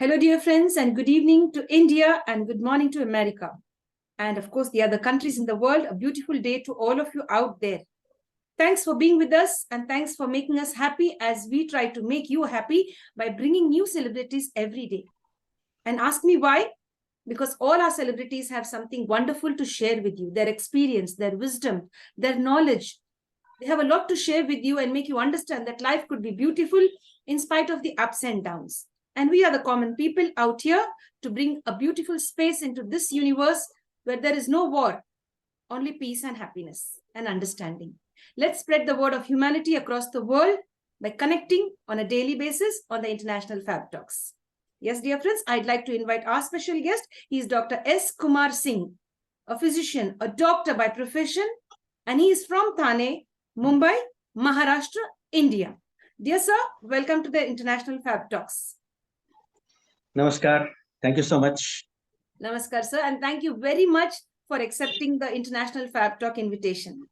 Hello, dear friends, and good evening to India and good morning to America. And of course, the other countries in the world. A beautiful day to all of you out there. Thanks for being with us and thanks for making us happy as we try to make you happy by bringing new celebrities every day. And ask me why? Because all our celebrities have something wonderful to share with you, their experience, their wisdom, their knowledge. They have a lot to share with you and make you understand that life could be beautiful in spite of the ups and downs. And we are the common people out here to bring a beautiful space into this universe where there is no war, only peace and happiness and understanding. Let's spread the word of humanity across the world by connecting on a daily basis on the International Fab Talks. Yes, dear friends, I'd like to invite our special guest. He is Dr.S. Kumar Singh, a physician, a doctor by profession, and he is from Thane, Mumbai, Maharashtra, India. Dear sir, welcome to the International Fab Talks. Namaskar. Thank you so much. Namaskar, sir. And thank you very much for accepting the International Fab Talk invitation.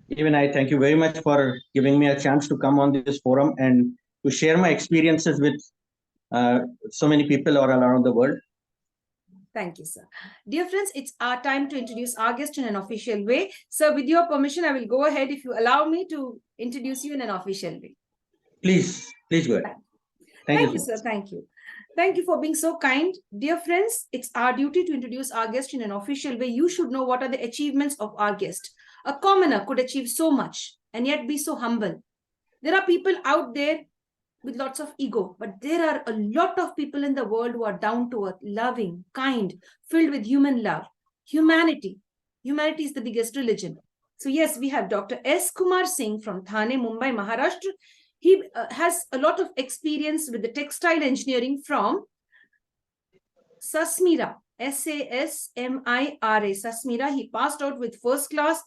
Even I thank you very much for giving me a chance to come on this forum and to share my experiences with so many people all around the world. Thank you, sir. Dear friends, it's our time to introduce our guest in an official way. Sir, with your permission, I will go ahead if you allow me to introduce you in an official way. Please go ahead. Thank you, sir. Thank you. Thank you for being so kind. Dear friends, it's our duty to introduce our guest in an official way. You should know what are the achievements of our guest. A commoner could achieve so much and yet be so humble. There are people out there with lots of ego, but there are a lot of people in the world who are down to earth, loving, kind, filled with human love. Humanity. Humanity is the biggest religion. So yes, we have Dr. S. Kumar Singh from Thane, Mumbai, Maharashtra. He has a lot of experience with the textile engineering from SASMIRA, S-A-S-M-I-R-A, SASMIRA. He passed out with first class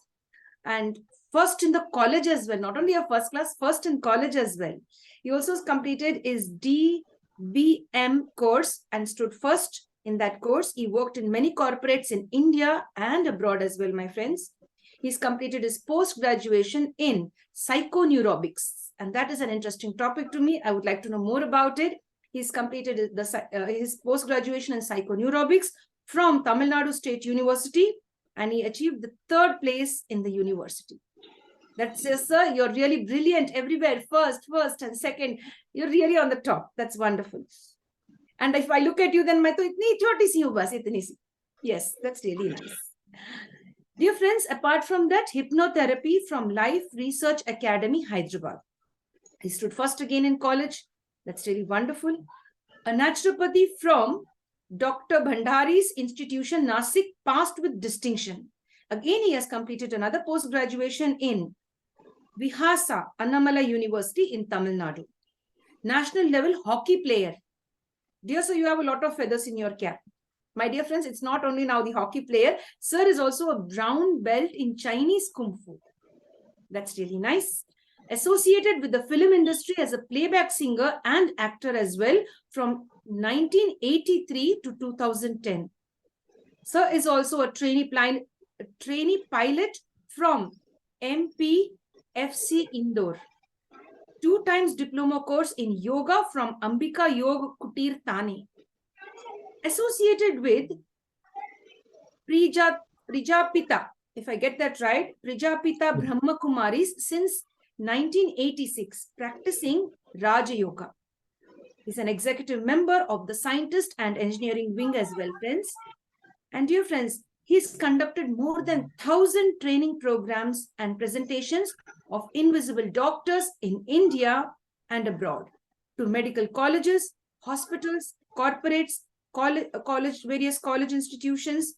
and first in the college as well. Not only a first class, first in college as well. He also completed his DBM course and stood first in that course. He worked in many corporates in India and abroad as well, my friends. He's completed his post-graduation in Psychoneurobics. And that is an interesting topic to me. I would like to know more about it. He's completed his post-graduation in Psychoneurobics from Tamilnadu State University, and he achieved the 3rd place in the university. That's it, sir. You're really brilliant everywhere. First and second. You're really on the top. That's wonderful. And if I look at you, then yes, that's really nice. Dear friends, apart from that, hypnotherapy from Life Research Academy, Hyderabad. He stood first again in college. That's really wonderful. A naturopathy from Dr.Bhandhary's institution, Nashik, passed with distinction. Again, he has completed another post-graduation in VIHASA Annamalai University in Tamil Nadu. National level hockey player. Dear sir, you have a lot of feathers in your cap. My dear friends, it's not only now the hockey player. Sir is also a brown belt in Chinese Kung Fu. That's really nice. Associated with the film industry as a playback singer and actor as well from 1983 to 2010. Sir is also a trainee pilot from MPFC Indore. 2 times diploma course in yoga from Ambika Yog Kutir Thane. Associated with Prijapita, if I get that right, Prijapita Brahma Kumaris since 1986, practicing Rajyoga. He's an executive member of the scientist and engineering wing as well, friends. And dear friends, he's conducted more than 1,000 training programs and presentations of invisible doctors in India and abroad to medical colleges, hospitals, corporates, various college institutions,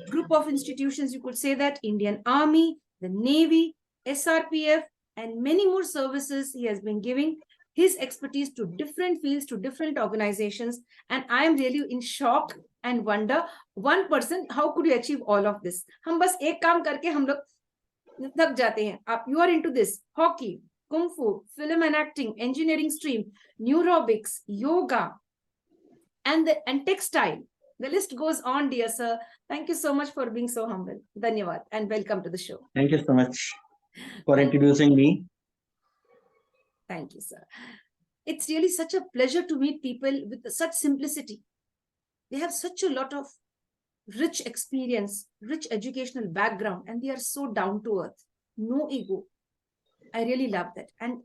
group of institutions, you could say that, Indian Army, the Navy, SRPF, and many more services he has been giving his expertise to different fields, to different organizations. And I am really in shock and wonder, one person, how could you achieve all of this? हम बस एक काम करके हम लोग थक जाते हैं. You are into this, hockey, Kung Fu, film and acting, engineering stream, neurobics, yoga, and textile. The list goes on, dear sir. Thank you so much for being so humble. Dhanyavad and welcome to the show. Thank you so much for introducing me. Thank you, sir. it's really such a pleasure to meet people with such simplicity. They have such a lot of rich experience, rich educational background, and they are so down to earth, no ego. I really love that. And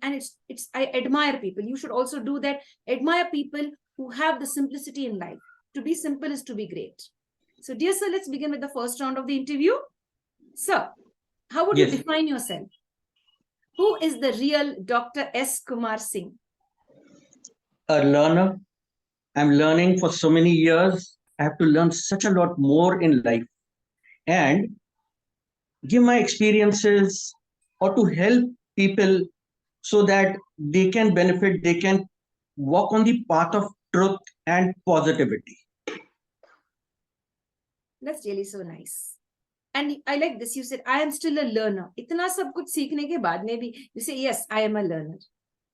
it's I admire people. You should also do that. Admire people who have the simplicity in life. To be simple is to be great. So, dear sir, let's begin with the first round of the interview. Sir, how would you define yourself? Who is the real Dr.S. Kumar Singh? A learner. I'm learning for so many years. I have to learn such a lot more in life and give my experiences or to help people so that they can benefit, they can walk on the path of truth and positivity. That's really so nice. And I like this. You said, I am still a learner. Itna sab kuch seekhne ke baad mein bhi, you say, yes, I am a learner.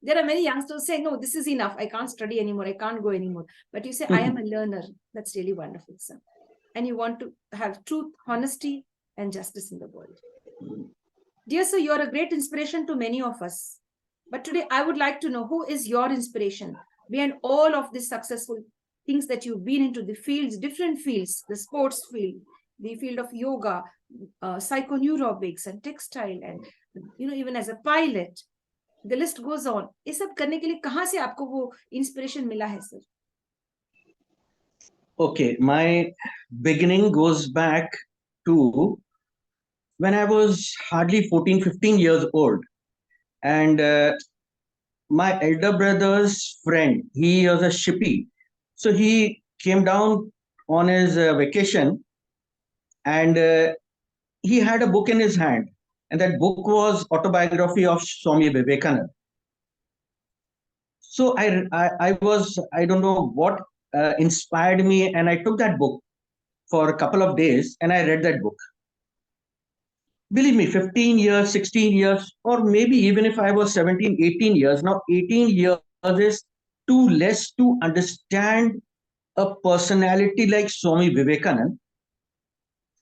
There are many youngsters saying, no, this is enough. I can't study anymore. I can't go anymore. But you say, I am a learner. That's really wonderful, sir. And you want to have truth, honesty, and justice in the world. Dear sir, you are a great inspiration to many of us. But today, I would like to know, who is your inspiration behind all of these successful things that you've been into, the fields, different fields, the sports field, the field of yoga, psychoneurobics and textile, and even as a pilot. The list goes on. ये सब करने के लिए कहाँ से आपको वो inspiration मिला है, sir? Okay, my beginning goes back to when I was hardly 14, 15 years old. And my elder brother's friend, he was a shippy. So he came down on his vacation and he had a book in his hand. And that book was autobiography of Swami Vivekananda. So I don't know what inspired me, and I took that book for a couple of days and I read that book. Believe me, 15 years, 16 years, or maybe even if I was 17, 18 years, now 18 years is too less to understand a personality like Swami Vivekananda.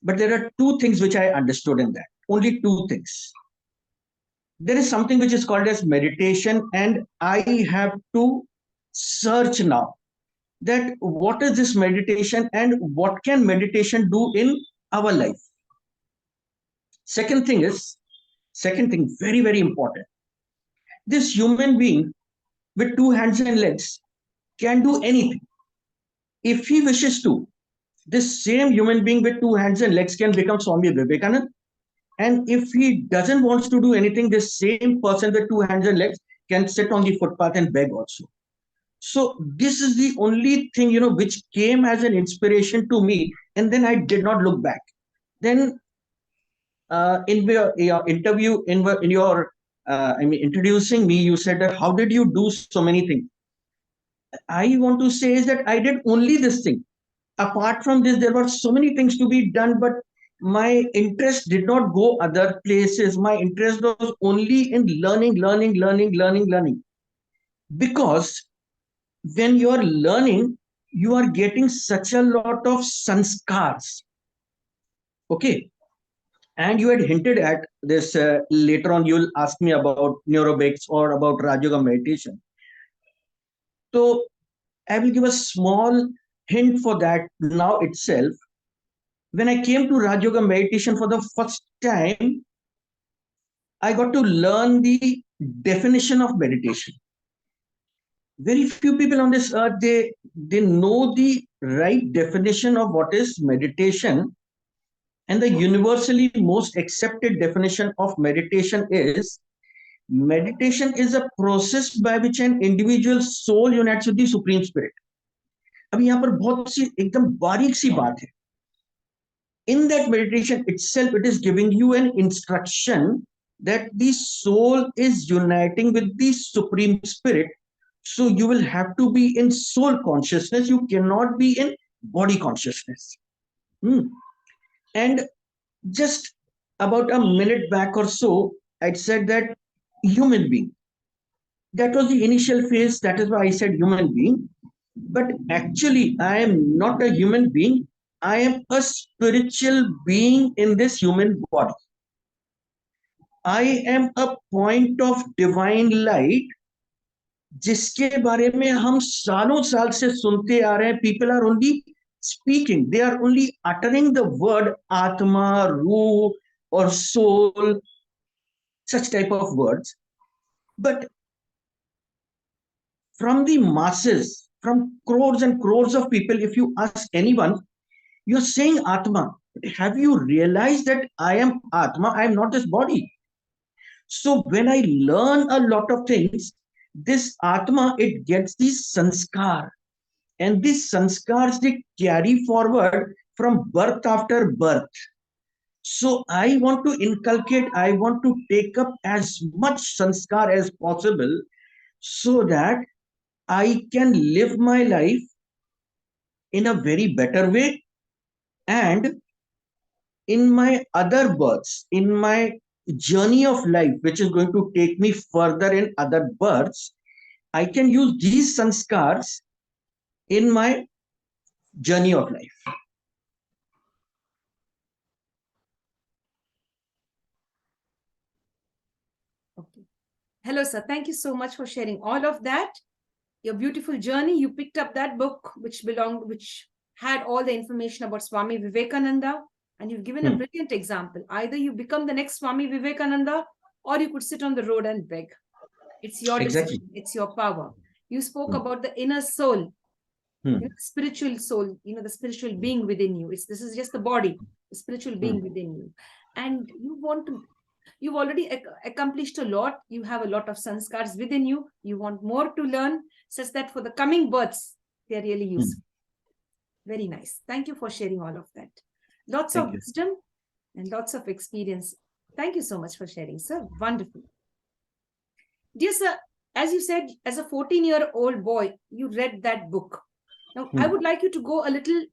But there are two things which I understood in that. Only two things. There is something which is called as meditation, and I have to search now that what is this meditation and what can meditation do in our life. Second thing, very, very important. This human being with two hands and legs can do anything. If he wishes to, this same human being with two hands and legs can become Swami Vivekananda. And if he doesn't want to do anything, this same person with two hands and legs can sit on the footpath and beg also. So this is the only thing, which came as an inspiration to me. And then I did not look back. Then in your interview, introducing me, you said that how did you do so many things? I want to say is that I did only this thing. Apart from this, there were so many things to be done, but my interest did not go other places. My interest was only in learning. Because when you are learning, you are getting such a lot of sanskars. Okay. And you had hinted at this later on, you'll ask me about neurobics or about Rajyoga meditation. So I will give a small hint for that now itself. When I came to Rajyoga meditation for the first time, I got to learn the definition of meditation. Very few people on this earth, they know the right definition of what is meditation. And the universally most accepted definition of meditation is a process by which an individual soul unites with the Supreme Spirit. अब यहाँ पर बहुत सी एकदम बारीक सी बात है. In that meditation itself, it is giving you an instruction that the soul is uniting with the Supreme Spirit. So you will have to be in soul consciousness. You cannot be in body consciousness. And just about a minute back or so, I said that human being. That was the initial phase. That is why I said human being. But actually, I am not a human being. I am a spiritual being in this human body. I am a point of divine light जिसके बारे में हम सालों साल से सुनते आ रहे हैं. People are only speaking, they are only uttering the word atma, ruh or soul, such type of words. But from the masses, from crores and crores of people, if you ask anyone, you're saying atma. Have you realized that I am atma? I am not this body. So when I learn a lot of things, this atma, it gets these sanskar. And these sanskars, they carry forward from birth after birth. So I want to inculcate, I want to take up as much sanskar as possible so that I can live my life in a very better way, and in my other births, in my journey of life, which is going to take me further in other births, I can use these sanskars in my journey of life. Okay. Hello, sir. Thank you so much for sharing all of that. Your beautiful journey. You picked up that book which had all the information about Swami Vivekananda, and you've given a brilliant example. Either you become the next Swami Vivekananda, or you could sit on the road and beg. It's your decision. It's your power. You spoke about the inner soul, spiritual soul, the spiritual being within you. This is just the body, the spiritual being within you. And you've already accomplished a lot. You have a lot of sanskars within you. You want more to learn, such that for the coming births, they're really useful. Very nice. Thank you for sharing all of that. Lots of wisdom and lots of experience. Thank you so much for sharing, sir. Wonderful. Dear sir, as you said, as a 14-year-old boy, you read that book. Now, I would like you to go a little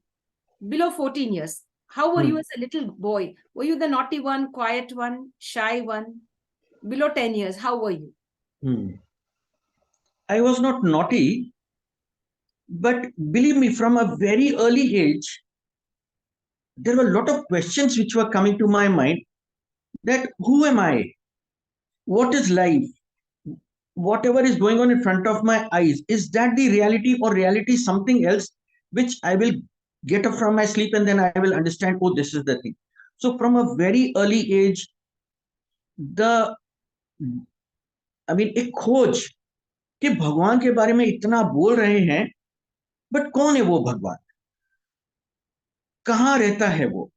below 14 years. How were you as a little boy? Were you the naughty one, quiet one, shy one? Below 10 years, how were you? I was not naughty, but believe me, from a very early age, there were a lot of questions which were coming to my mind, that who am I? What is life? Whatever is going on in front of my eyes, is that the reality, or reality something else, which I will get up from my sleep and then I will understand, oh, this is the thing. So from a very early age, एक खोज कि भगवान के बारे में इतना बोल रहे हैं, बट कौन है वो भगवान, कहाँ रहता है वो,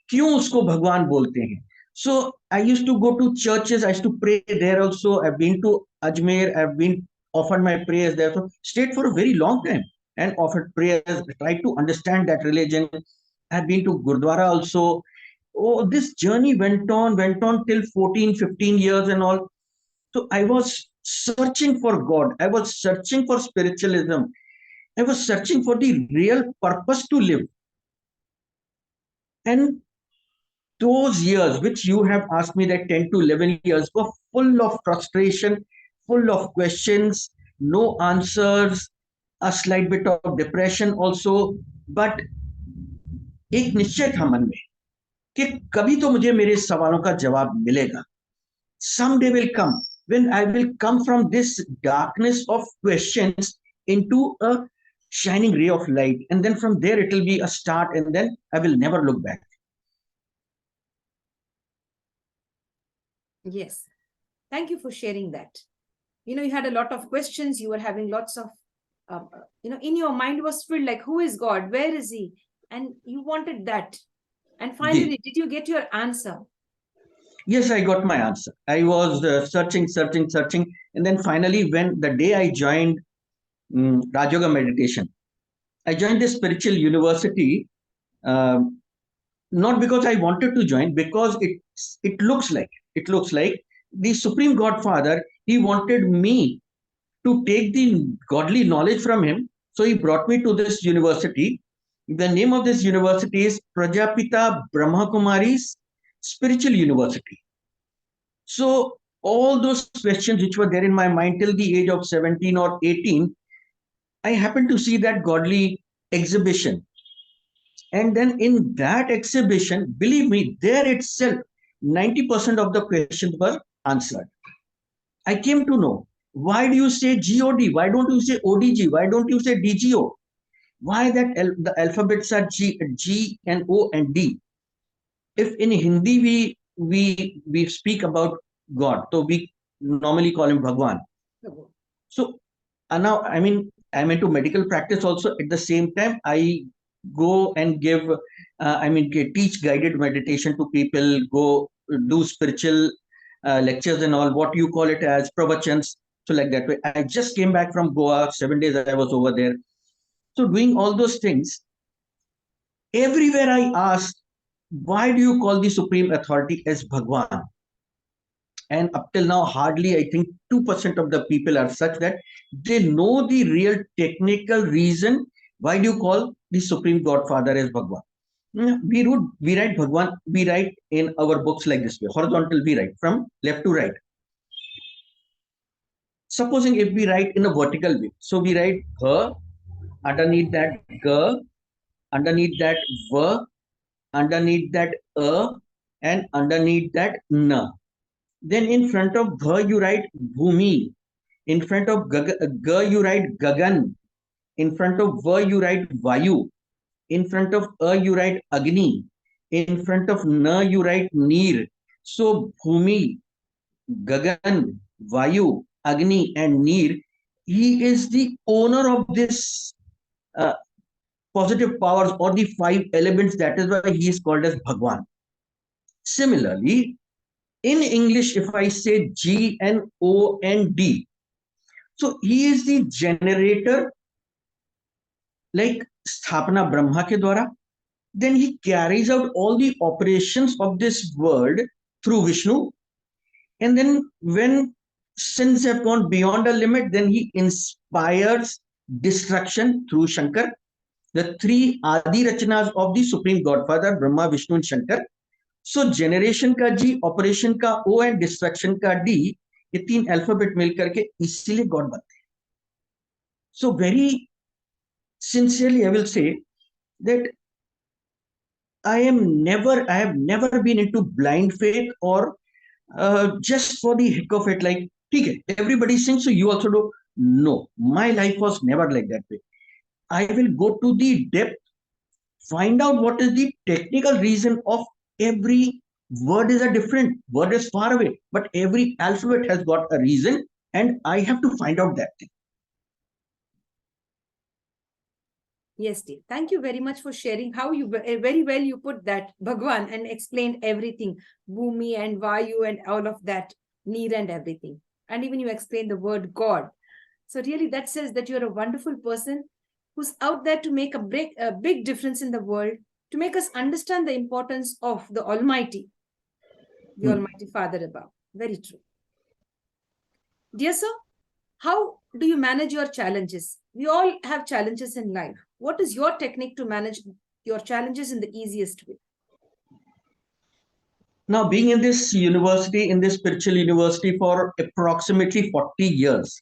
क्यों उसको भगवान बोलते हैं. So I used to go to churches, I used to pray there also. I've been to Ajmer, I've been offered my prayers there, so stayed for a very long time and offered prayers, tried to understand that religion. I've been to Gurdwara also. Oh, this journey went on till 14, 15 years and all. So I was searching for God, I was searching for spiritualism, I was searching for the real purpose to live. And those years which you have asked me, that 10 to 11 years, were full of frustration, full of questions, no answers, a slight bit of depression also. But एक निश्चय था मन में कि कभी तो मुझे मेरे सवालों का जवाब मिलेगा. Someday will come when I will come from this darkness of questions into a shining ray of light, and then from there it will be a start, and then I will never look back. Yes. Thank you for sharing that. You had a lot of questions. You were having lots of, in your mind was filled like, who is God? Where is he? And you wanted that. And finally, did you get your answer? Yes, I got my answer. I was searching. And then finally, when the day I joined Rajyoga meditation, I joined this spiritual university, not because I wanted to join, because it looks like the Supreme Godfather, he wanted me to take the godly knowledge from him. So he brought me to this university. The name of this university is Prijapita Brahma Kumaris Spiritual University. So all those questions which were there in my mind till the age of 17 or 18, I happened to see that godly exhibition. And then in that exhibition, believe me, there itself, 90% of the questions were answered. I came to know Why do you say God? Why don't you say ODG? Why don't you say DGO? Why that the alphabets are G and O and D? If in Hindi we speak about God, so we normally call him Bhagwan. So now I'm into medical practice also. At the same time, I go and give teach guided meditation to people, go do spiritual lectures and all, what you call it as pravachans. So like that way, I just came back from Goa, 7 days I was over there. So doing all those things, everywhere I asked, why do you call the supreme authority as Bhagwan? And up till now, hardly I think 2% of the people are such that they know the real technical reason why do you call the supreme godfather as Bhagwan. We write Bhagwan, we write in our books like this way, horizontal we write from left to right. Supposing if we write in a vertical way, so we write H, underneath that G, underneath that V, underneath that A, and underneath that N. Then in front of G you write Bhumi. In front of G you write Gagan. In front of V you write Vayu. In front of A you write Agni. In front of N you write Neer. So Bhumi, Gagan, Vayu, Agni, and Neer. He is the owner of this uh, positive powers or the 5 elements. That is why he is called as Bhagwan. Similarly, in English, if I say G and O and D, so he is the generator, like Sthapana Brahma ke dwara. Then he carries out all the operations of this world through Vishnu. And then when sins have gone beyond a limit, then he inspires destruction through Shankar. The 3 Adi Rachanas of the Supreme Godfather, Brahma, Vishnu, and Shankar. So generation का G, operation का O and destruction का D, ये 3 alphabet मिलकर के इसीलिए God बनते हैं. So very sincerely I will say that I have never been into blind faith or just for the heck of it, like okay, everybody sings, so you also do. No, my life was never like that way. I will go to the depth, find out what is the technical reason of every word. Is a different word, is far away, but every alphabet has got a reason, and I have to find out that thing. Yes, dear. Thank you very much for sharing how you very well you put that Bhagwan and explained everything, Bhumi and Vayu and all of that, Neer and everything. And even you explained the word God. So really that says that you're a wonderful person who's out there to make a big difference in the world, to make us understand the importance of the Almighty, the Almighty Father above. Very true. Dear sir, how do you manage your challenges? We all have challenges in life. What is your technique to manage your challenges in the easiest way? Now, being in this university, in this spiritual university for approximately 40 years,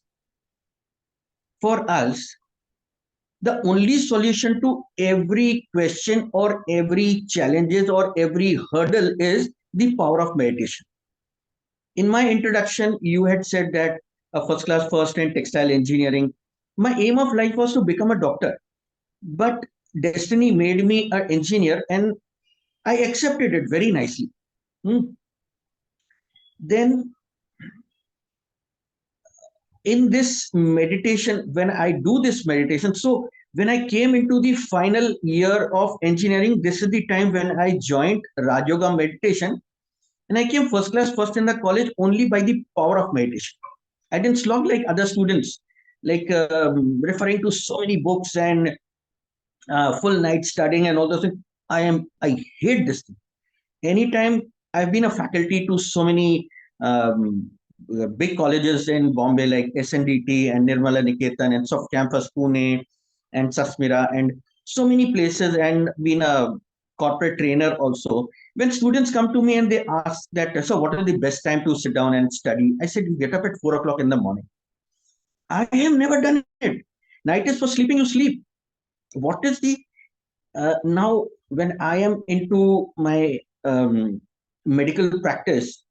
for us, the only solution to every question or every challenges or every hurdle is the power of meditation. In my introduction, you had said that a first class first in textile engineering. My aim of life was to become a doctor, but destiny made me an engineer, and I accepted it very nicely. Then in this meditation, when I do this meditation, so when I came into the final year of engineering, this is the time when I joined Rajyoga meditation, and I came first class first in the college only by the power of meditation. I didn't slog like other students, like referring to so many books and full night studying and all those things. I hate this thing. Anytime I've been a faculty to so many big colleges in Bombay like SNDT and Nirmala Niketan and Soft Campus Pune and SASMIRA and so many places, and been a corporate trainer also. When students come to me and they ask that, so what is the best time to sit down and study? I said, you get up at 4 o'clock in the morning. I have never done it. Night is for sleeping, you sleep. What is the now when I am into my medical practice,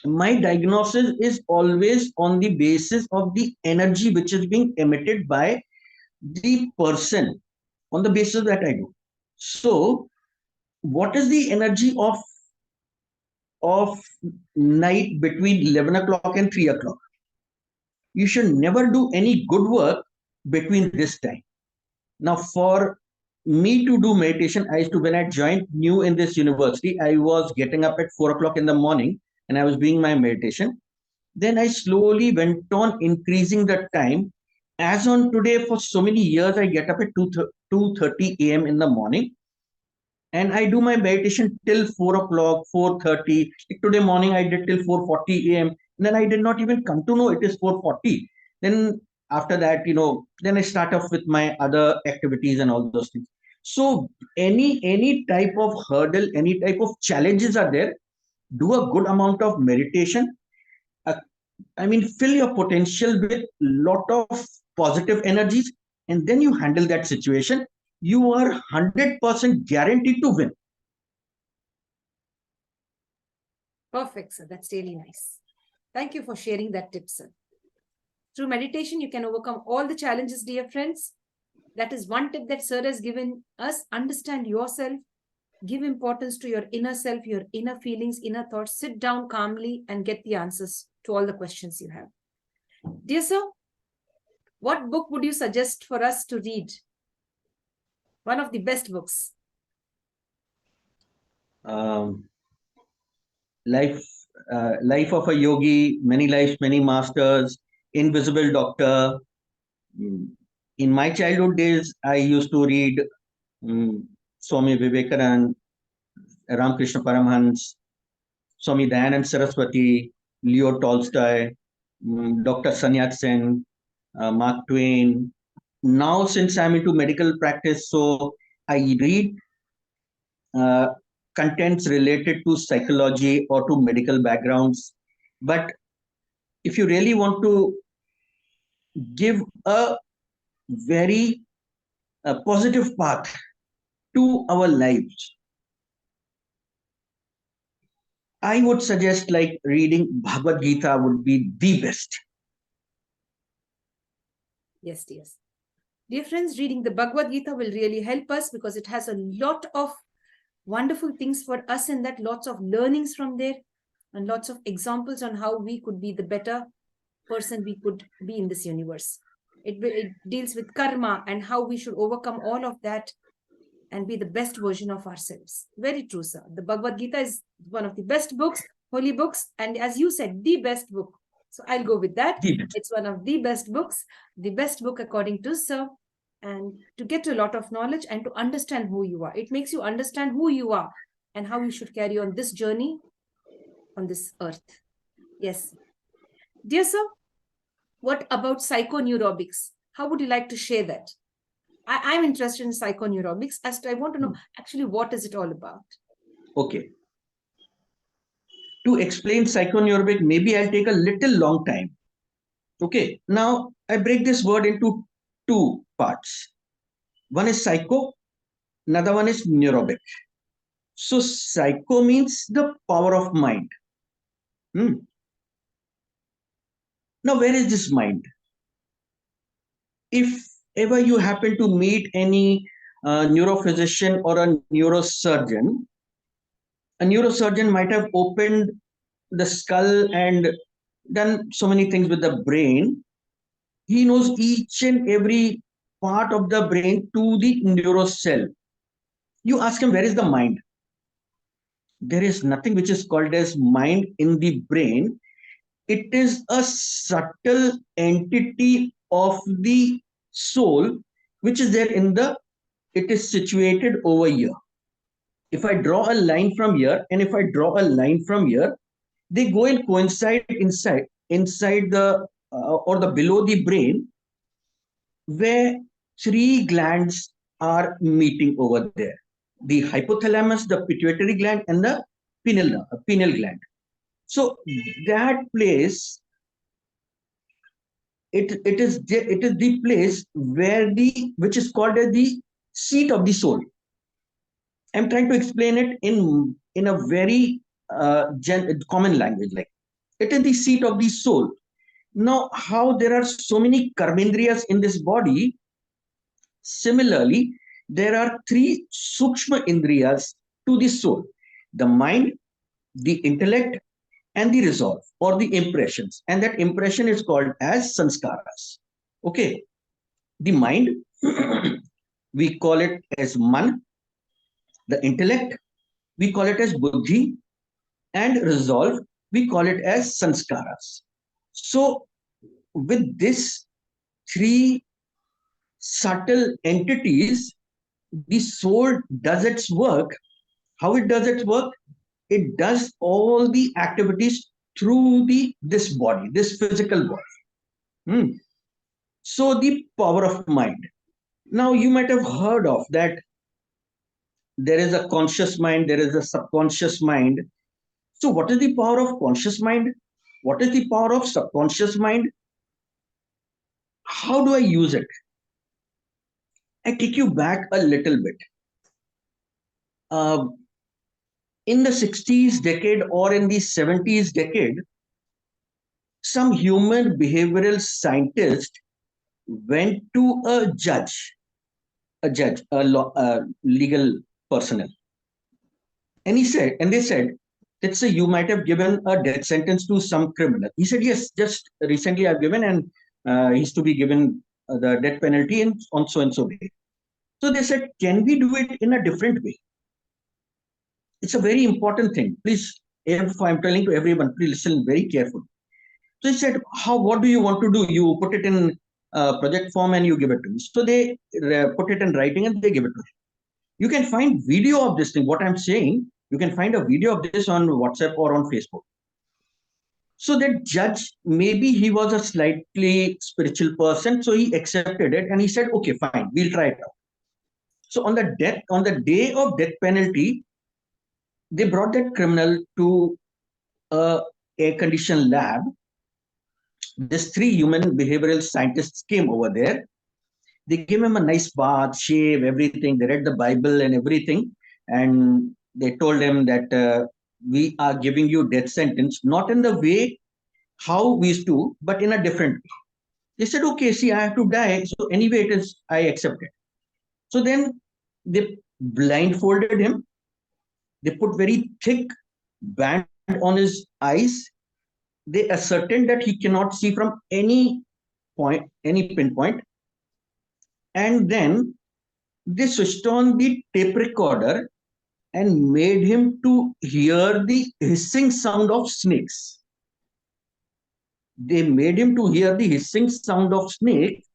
my diagnosis is always on the basis of the energy which is being emitted by the person, on the basis that I do. So, what is the energy of night between 11 o'clock and 3 o'clock? You should never do any good work between this time. Now, for me to do meditation, I used to, when I joined new in this university, I was getting up at 4 o'clock in the morning and I was doing my meditation. Then I slowly went on increasing the time. As on today, for so many years, I get up at 2:30 a.m. in the morning and I do my meditation till 4 o'clock, 4:30. Like today morning, I did till 4:40 a.m. And then I did not even come to know it is 4:40. Then after that, then I start off with my other activities and all those things. So any type of hurdle, any type of challenges are there, do a good amount of meditation. Fill your potential with lot of positive energies, and then you handle that situation. You are 100% guaranteed to win. Perfect, sir. That's really nice. Thank you for sharing that tip, sir. Through meditation, you can overcome all the challenges, dear friends. That is one tip that sir has given us. Understand yourself. Give importance to your inner self, your inner feelings, inner thoughts. Sit down calmly and get the answers to all the questions you have. Dear sir, what book would you suggest for us to read? One of the best books. Life of a Yogi, Many Lives, Many Masters, Invisible Doctor. In my childhood days, I used to read Swami Vivekananda, Ramakrishna Paramhans, Swami Dayanand Saraswati, Leo Tolstoy, Dr. Sun Yat-sen, Mark Twain. Now, since I'm into medical practice, so I read contents related to psychology or to medical backgrounds. But if you really want to give a very positive path to our lives, I would suggest like reading Bhagavad Gita would be the best. Yes, yes. Dear friends, reading the Bhagavad Gita will really help us because it has a lot of wonderful things for us in that, lots of learnings from there and lots of examples on how we could be the better person we could be in this universe. It deals with karma and how we should overcome all of that and be the best version of ourselves. Very true, sir. The Bhagavad Gita is one of the best books, holy books, and as you said, the best book. So I'll go with that. It's one of the best books, the best book according to sir. And to get a lot of knowledge and to understand who you are. It makes you understand who you are and how you should carry on this journey on this earth. Yes. Dear sir, what about psychoneurobics? How would you like to share that? I'm interested in psychoneurobics as to I want to know actually what is it all about? Okay. To explain psychoneurobic, maybe I'll take a little long time. Okay. Now I break this word into two parts. One is psycho, another one is neurobic. So psycho means the power of mind. Now where is this mind? If ever you happen to meet any neurophysician or a neurosurgeon might have opened the skull and done so many things with the brain. He knows each and every part of the brain to the neurocell. You ask him, where is the mind? There is nothing which is called as mind in the brain. It is a subtle entity of the soul which is there it is situated over here. If I draw a line from here and if I draw a line from here, they go and coincide inside the or the below the brain, where three glands are meeting over there: the hypothalamus, the pituitary gland, and the pineal gland. So that place, it is the place which is called as the seat of the soul. I'm trying to explain it in a very common language. Like It is the seat of the soul. Now, how there are so many karmendriyas in this body, similarly, there are three sukshma indriyas to the soul: the mind, the intellect, and the resolve or the impressions. And that impression is called as sanskaras. Okay, the mind, we call it as man, the intellect, we call it as buddhi, and resolve, we call it as sanskaras. So, with this three subtle entities, the soul does its work. How it does its work? It does all the activities through this body, this physical body. Hmm. So the power of mind. Now you might have heard of that there is a conscious mind, there is a subconscious mind. So what is the power of conscious mind? What is the power of subconscious mind? How do I use it? I take you back a little bit. Uh, in the 60s decade or in the 70s decade, some human behavioral scientist went to a legal personnel, and they said, let's say you might have given a death sentence to some criminal. He said, yes, just recently I've given, and he's to be given the death penalty on so and so day. So they said, can we do it in a different way? It's a very important thing. Please, if I'm telling to everyone, please listen very carefully. So he said, what do you want to do? You put it in project form and you give it to me. So they put it in writing and they give it to him. You can find video of this thing. What I'm saying, you can find a video of this on WhatsApp or on Facebook. So that judge, maybe he was a slightly spiritual person, so he accepted it and he said, okay, fine, we'll try it out. So on the day of death penalty, they brought that criminal to a air-conditioned lab. These three human behavioral scientists came over there. They gave him a nice bath, shave, everything. They read the Bible and everything. And they told him that we are giving you death sentence, not in the way how we used to, but in a different way. They said, okay, see, I have to die. So anyway, I accept it. So then they blindfolded him. They put very thick band on his eyes. They ascertained that he cannot see from any point, any pinpoint. And then they switched on the tape recorder and made him to hear the hissing sound of snakes. They made him to hear the hissing sound of snake.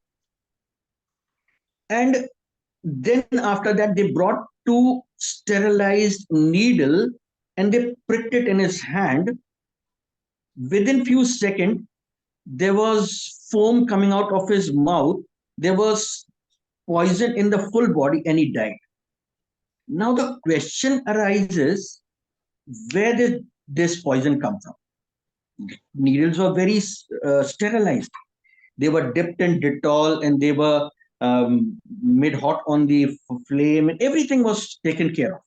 And then after that, they brought two sterilized needle and they pricked it in his hand. Within few seconds, there was foam coming out of his mouth. There was poison in the full body and he died. Now the question arises, where did this poison come from? Needles were very sterilized. They were dipped in Dettol and they were made hot on the flame and everything was taken care of.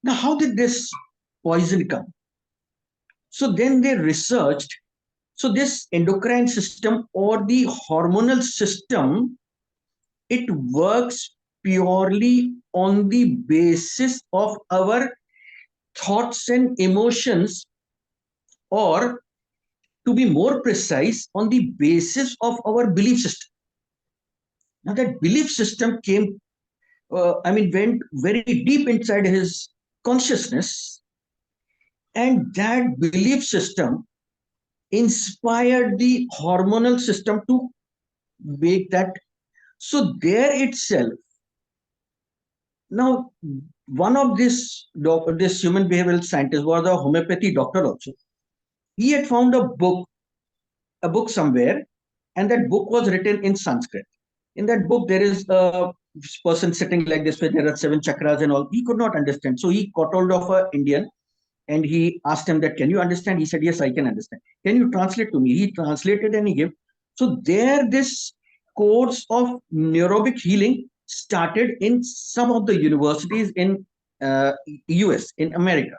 Now, how did this poison come? So then they researched. So this endocrine system or the hormonal system, it works purely on the basis of our thoughts and emotions, or to be more precise, on the basis of our belief system. Now that belief system went very deep inside his consciousness, and that belief system inspired the hormonal system to make that. So there itself, now one of this human behavioral scientist was a homeopathy doctor also. He had found a book somewhere, and that book was written in Sanskrit. In that book, there is a person sitting like this, where there are 7 chakras and all. He could not understand. So he caught hold of an Indian and he asked him that, can you understand? He said, yes, I can understand. Can you translate to me? He translated and he gave. So there, this course of neurobic healing started in some of the universities in US, in America.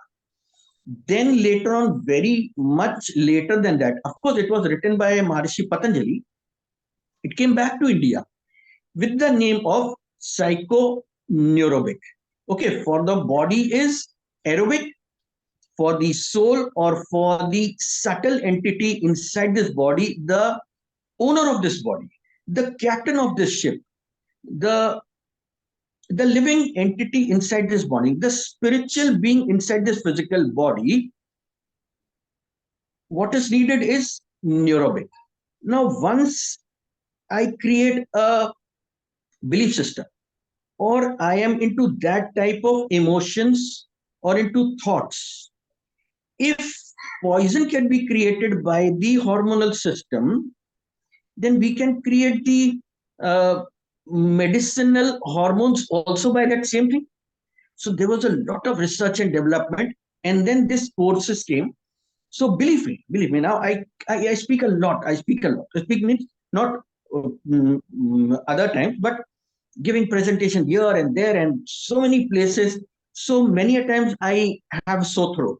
Then later on, very much later than that, of course, it was written by Maharishi Patanjali. It came back to India with the name of Psychoneurobic. Okay, for the body is aerobic, for the soul or for the subtle entity inside this body, the owner of this body, the captain of this ship, the living entity inside this body, the spiritual being inside this physical body, what is needed is neurobic. Now, once I create a belief system, or I am into that type of emotions or into thoughts, if poison can be created by the hormonal system, then we can create the medicinal hormones also by that same thing. So there was a lot of research and development, and then this courses came. So believe me. Now I speak a lot. I speak a lot. I speak means not other times, but giving presentation here and there and so many places. So many a times I have sore throat.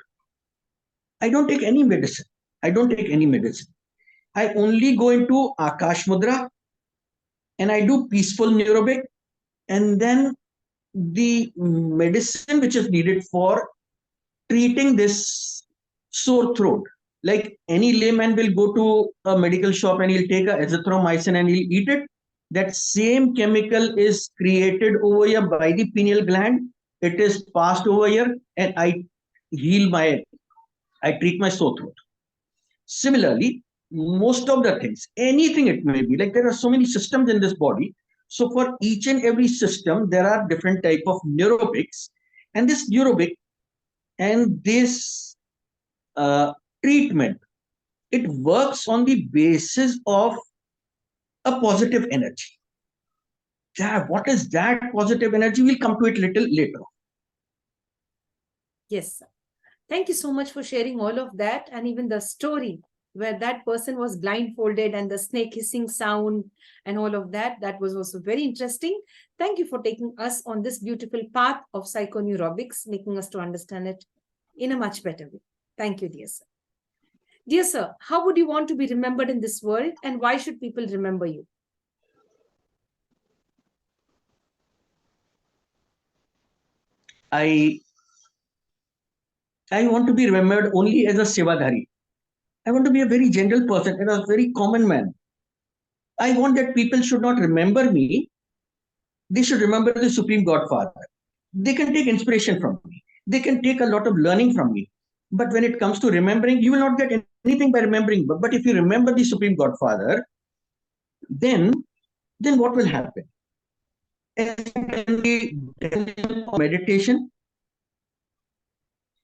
I don't take any medicine. I don't take any medicine. I only go into Akash Mudra and I do peaceful neurobic, and then the medicine which is needed for treating this sore throat. Like any layman will go to a medical shop and he'll take a azithromycin and he'll eat it. That same chemical is created over here by the pineal gland. It is passed over here, and I treat my sore throat. Similarly, most of the things, anything it may be, like there are so many systems in this body. So for each and every system, there are different type of neurobics, and this neurobic and this treatment, it works on the basis of a positive energy. What is that positive energy? We'll come to it little later. Yes, sir. Thank you so much for sharing all of that, and even the story where that person was blindfolded and the snake hissing sound and all of that. That was also very interesting. Thank you for taking us on this beautiful path of psychoneurobics, making us to understand it in a much better way. Thank you, dear sir. Dear sir, how would you want to be remembered in this world, and why should people remember you? I want to be remembered only as a Sevadhari. I want to be a very general person and a very common man. I want that people should not remember me. They should remember the Supreme Godfather. They can take inspiration from me. They can take a lot of learning from me. But when it comes to remembering, you will not get anything by remembering. But if you remember the Supreme Godfather, then what will happen? Meditation.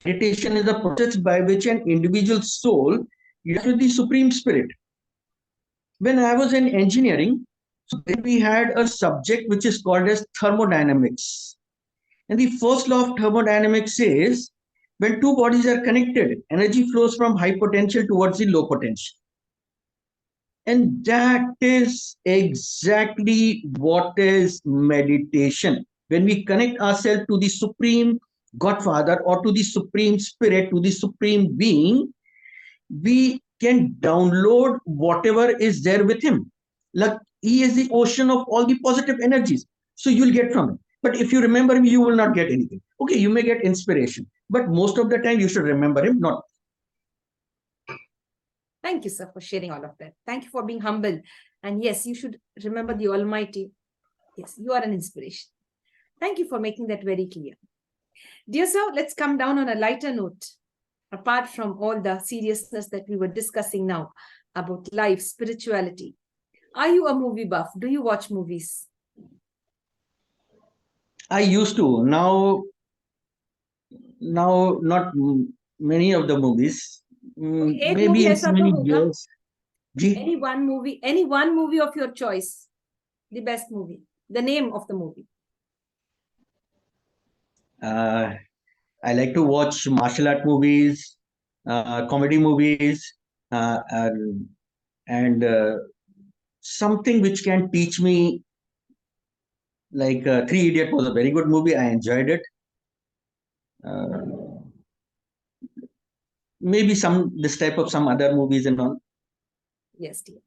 Meditation is a process by which an individual soul unites with the Supreme Spirit. When I was in engineering, then we had a subject which is called as thermodynamics. And the first law of thermodynamics says when two bodies are connected, energy flows from high potential towards the low potential. And that is exactly what is meditation. When we connect ourselves to the Supreme Godfather or to the Supreme Spirit, to the Supreme Being, we can download whatever is there with him. Like he is the ocean of all the positive energies. So you'll get from him. But if you remember him, you will not get anything. Okay, you may get inspiration, but most of the time you should remember him, not. Thank you, sir, for sharing all of that. Thank you for being humble. And yes, you should remember the Almighty. Yes, you are an inspiration. Thank you for making that very clear. Dear sir, let's come down on a lighter note. Apart from all the seriousness that we were discussing now about life, spirituality, are you a movie buff? Do you watch movies? I used to. Now not many of the movies. Maybe in so many years. Any one movie of your choice, the best movie, the name of the movie. I like to watch martial art movies, comedy movies, and something which can teach me. Like Three Idiot was a very good movie. I enjoyed it. maybe this type of some other movies and all. Yes, dear.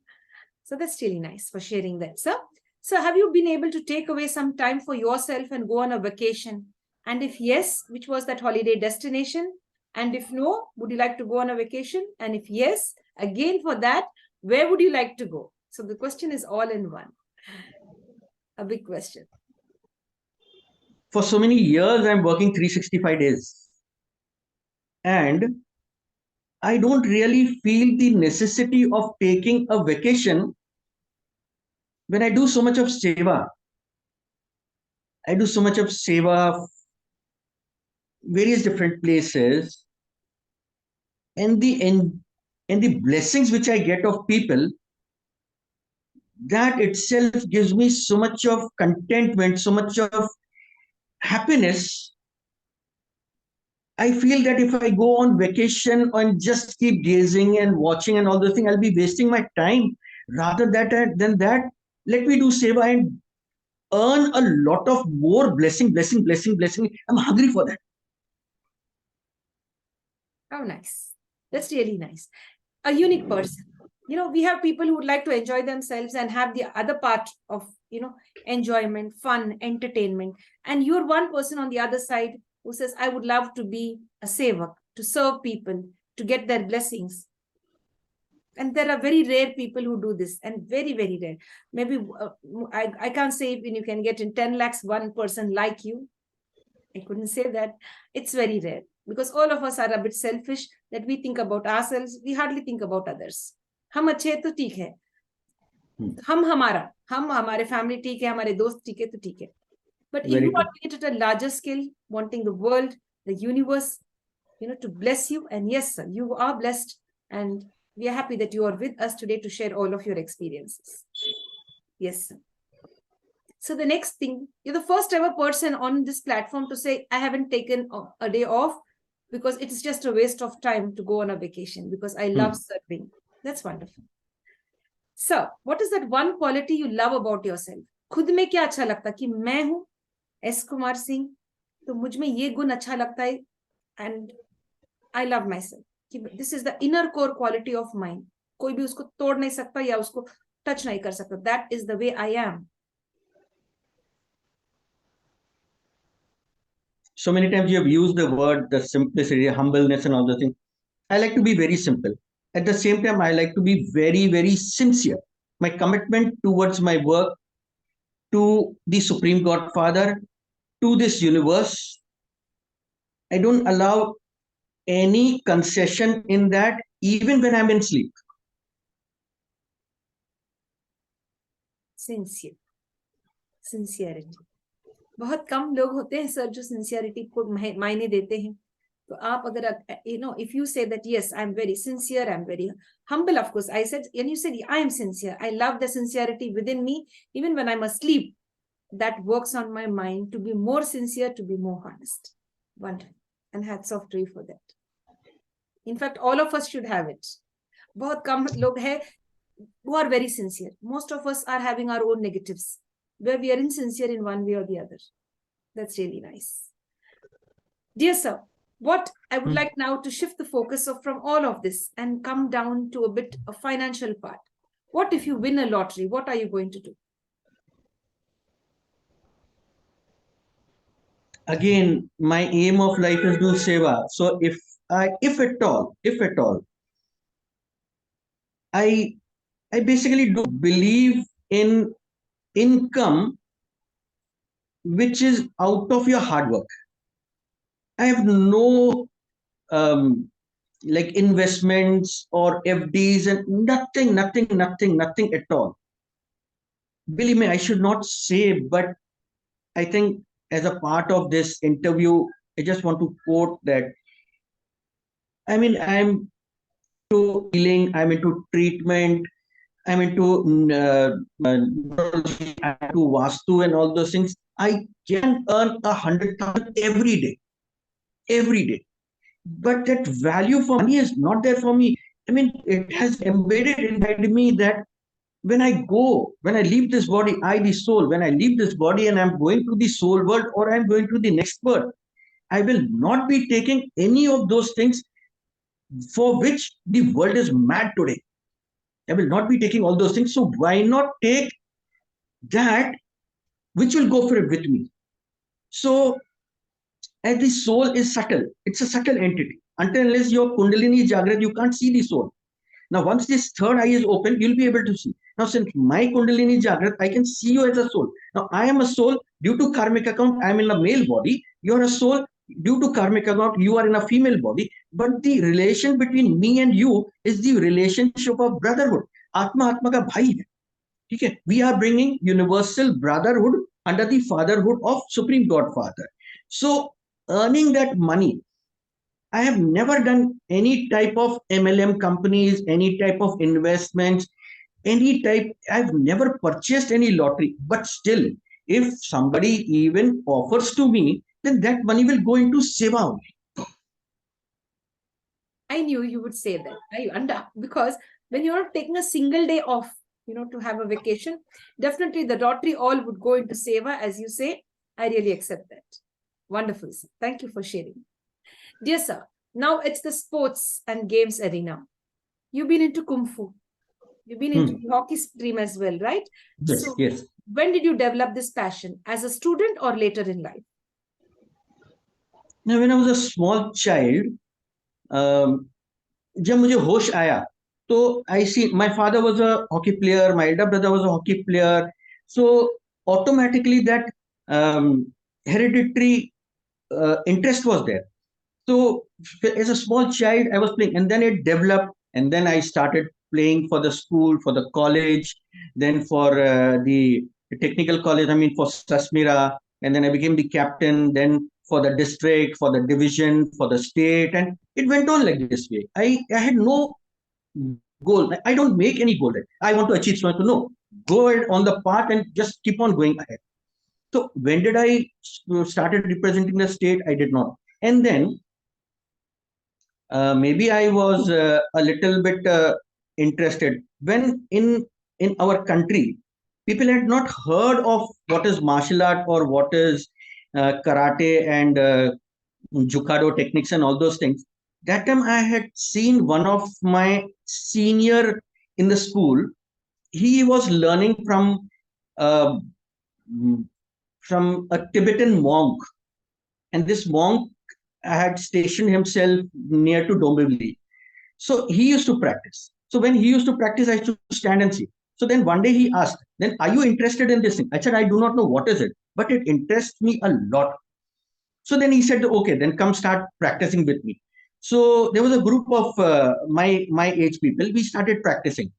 So that's really nice for sharing that, sir. So have you been able to take away some time for yourself and go on a vacation? And if yes, which was that holiday destination? And if no, would you like to go on a vacation? And if yes, again for that, where would you like to go? So the question is all in one. A big question. For so many years, I'm working 365 days. And I don't really feel the necessity of taking a vacation when I do so much of seva. I do so much of seva, various different places, and the blessings which I get of people, that itself gives me so much of contentment, so much of happiness. I feel that if I go on vacation and just keep gazing and watching and all those things, I'll be wasting my time. Rather than that, let me do seva and earn a lot of more blessing. I'm hungry for that. How nice. That's really nice. A unique person. You know, we have people who would like to enjoy themselves and have the other part of, enjoyment, fun, entertainment. And you're one person on the other side who says, I would love to be a sevak, to serve people, to get their blessings. And there are very rare people who do this, and very, very rare. Maybe I can't say when you can get in 10 lakhs, one person like you. I couldn't say that. It's very rare because all of us are a bit selfish that we think about ourselves. We hardly think about others. हम अच्छे हैं तो ठीक है. हम हमारे family ठीक है, हमारे दोस्त ठीक है तो ठीक है. But if you are doing it at a larger scale, wanting the world, the universe, to bless you, and yes, sir, you are blessed, and we are happy that you are with us today to share all of your experiences. Yes, sir. So the next thing, you're the first ever person on this platform to say, I haven't taken a day off because it is just a waste of time to go on a vacation because I love serving. That's wonderful. So what is that one quality you love about yourself? खुद में क्या अच्छा लगता कि मैं हूँ S Kumar Singh, तो मुझ में ये गुण अच्छा लगता है, and I love myself. This is the inner core quality of mine. कोई भी उसको तोड़ नहीं सकता या उसको टच नहीं कर सकता. That is the way I am. So many times you have used the word, the simplicity, humbleness and all those things. I like to be very simple. At the same time, I like to be very, very sincere. My commitment towards my work, to the Supreme Godfather, to this universe, I don't allow any concession in that, even when I'm in sleep. Sincerity. बहुत कम लोग होते हैं sir जो sincerity को मायने देते हैं. तो आप अगर if you say that yes, I'm very sincere, I'm very humble, of course I said, and you said I am sincere, I love the sincerity within me. Even when I'm asleep, that works on my mind to be more sincere, to be more honest. Wonderful. And hats off to you for that. In fact, all of us should have it. बहुत कम लोग हैं who are very sincere. Most of us are having our own negatives, where we are insincere in one way or the other. That's really nice. Dear sir, what I would like now to shift the focus from all of this and come down to a bit of financial part. What if you win a lottery? What are you going to do? Again, my aim of life is to seva. So if at all, I basically do believe in income which is out of your hard work. I have no like investments or FDs and nothing at all. Believe me, I should not say, but I think as a part of this interview, I just want to quote that. I mean, I'm into healing, I'm into treatment, I'm into Vastu and all those things. I can earn 100,000 every day. But that value for money is not there for me. I mean, it has embedded inside me that when I leave this body, the soul, when I leave this body and I'm going to the soul world or I'm going to the next world, I will not be taking any of those things for which the world is mad today. I will not be taking all those things. So why not take that which will go for it with me? So as the soul is subtle, it's a subtle entity. Until unless your Kundalini is Jagrat, you can't see the soul. Now, once this third eye is open, you'll be able to see. Now, since my Kundalini is Jagrat, I can see you as a soul. Now, I am a soul due to karmic account, I am in a male body. You are a soul due to karmic account, you are in a female body. But the relation between me and you is the relationship of brotherhood. Atma Atma ka bhai hai. Okay? We are bringing universal brotherhood under the fatherhood of Supreme Godfather. So, earning that money, I have never done any type of MLM companies, any type of investments, any type. I've never purchased any lottery, but still, if somebody even offers to me, then that money will go into Seva only. I knew you would say that. Because when you're taking a single day off, to have a vacation, definitely the lottery all would go into Seva, as you say. I really accept that. Wonderful, sir. Thank you for sharing. Dear sir, now it's the sports and games arena. You've been into Kung Fu. You've been into the hockey stream as well, right? Yes, so, yes. when did you develop this passion? As a student or later in life? Now, when I was a small child, जब मुझे होश आया, तो I see my father was a hockey player, my elder brother was a hockey player, so automatically that hereditary interest was there. So as a small child, I was playing, and then it developed, and then I started playing for the school, for the college, then for the technical college. I mean, for SASMIRA, and then I became the captain. Then for the district, for the division, for the state, and it went on like this way. I had no goal. I don't make any goal. I want to achieve something. No, go ahead on the path and just keep on going ahead. So when did I started representing the state? I did not. And then maybe I was a little bit interested when in our country people had not heard of what is martial art or what is karate and judo techniques and all those things. That time I had seen one of my senior in the school. He was learning uh, from a Tibetan monk, and this monk had stationed himself near to Dombivli. So he used to practice. So when he used to practice, I used to stand and see. So then one day he asked, then are you interested in this thing? I said, I do not know what is it, but it interests me a lot. So then he said, okay, then come start practicing with me. So there was a group of my age people. We started practicing.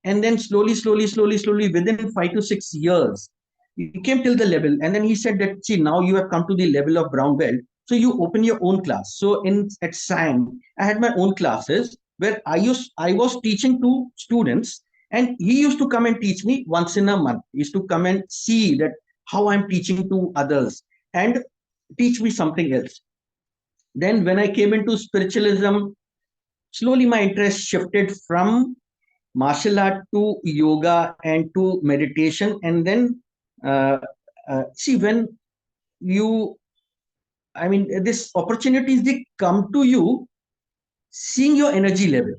And then slowly, within 5 to 6 years, he came till the level. And then he said that, see, now you have come to the level of brown belt. So you open your own class. So at SAM, I had my own classes where I was teaching to students, and he used to come and teach me once in a month. He used to come and see that how I'm teaching to others and teach me something else. Then when I came into spiritualism, slowly my interest shifted from martial art to yoga and to meditation. And then see, when you I mean, this opportunities, they come to you seeing your energy level.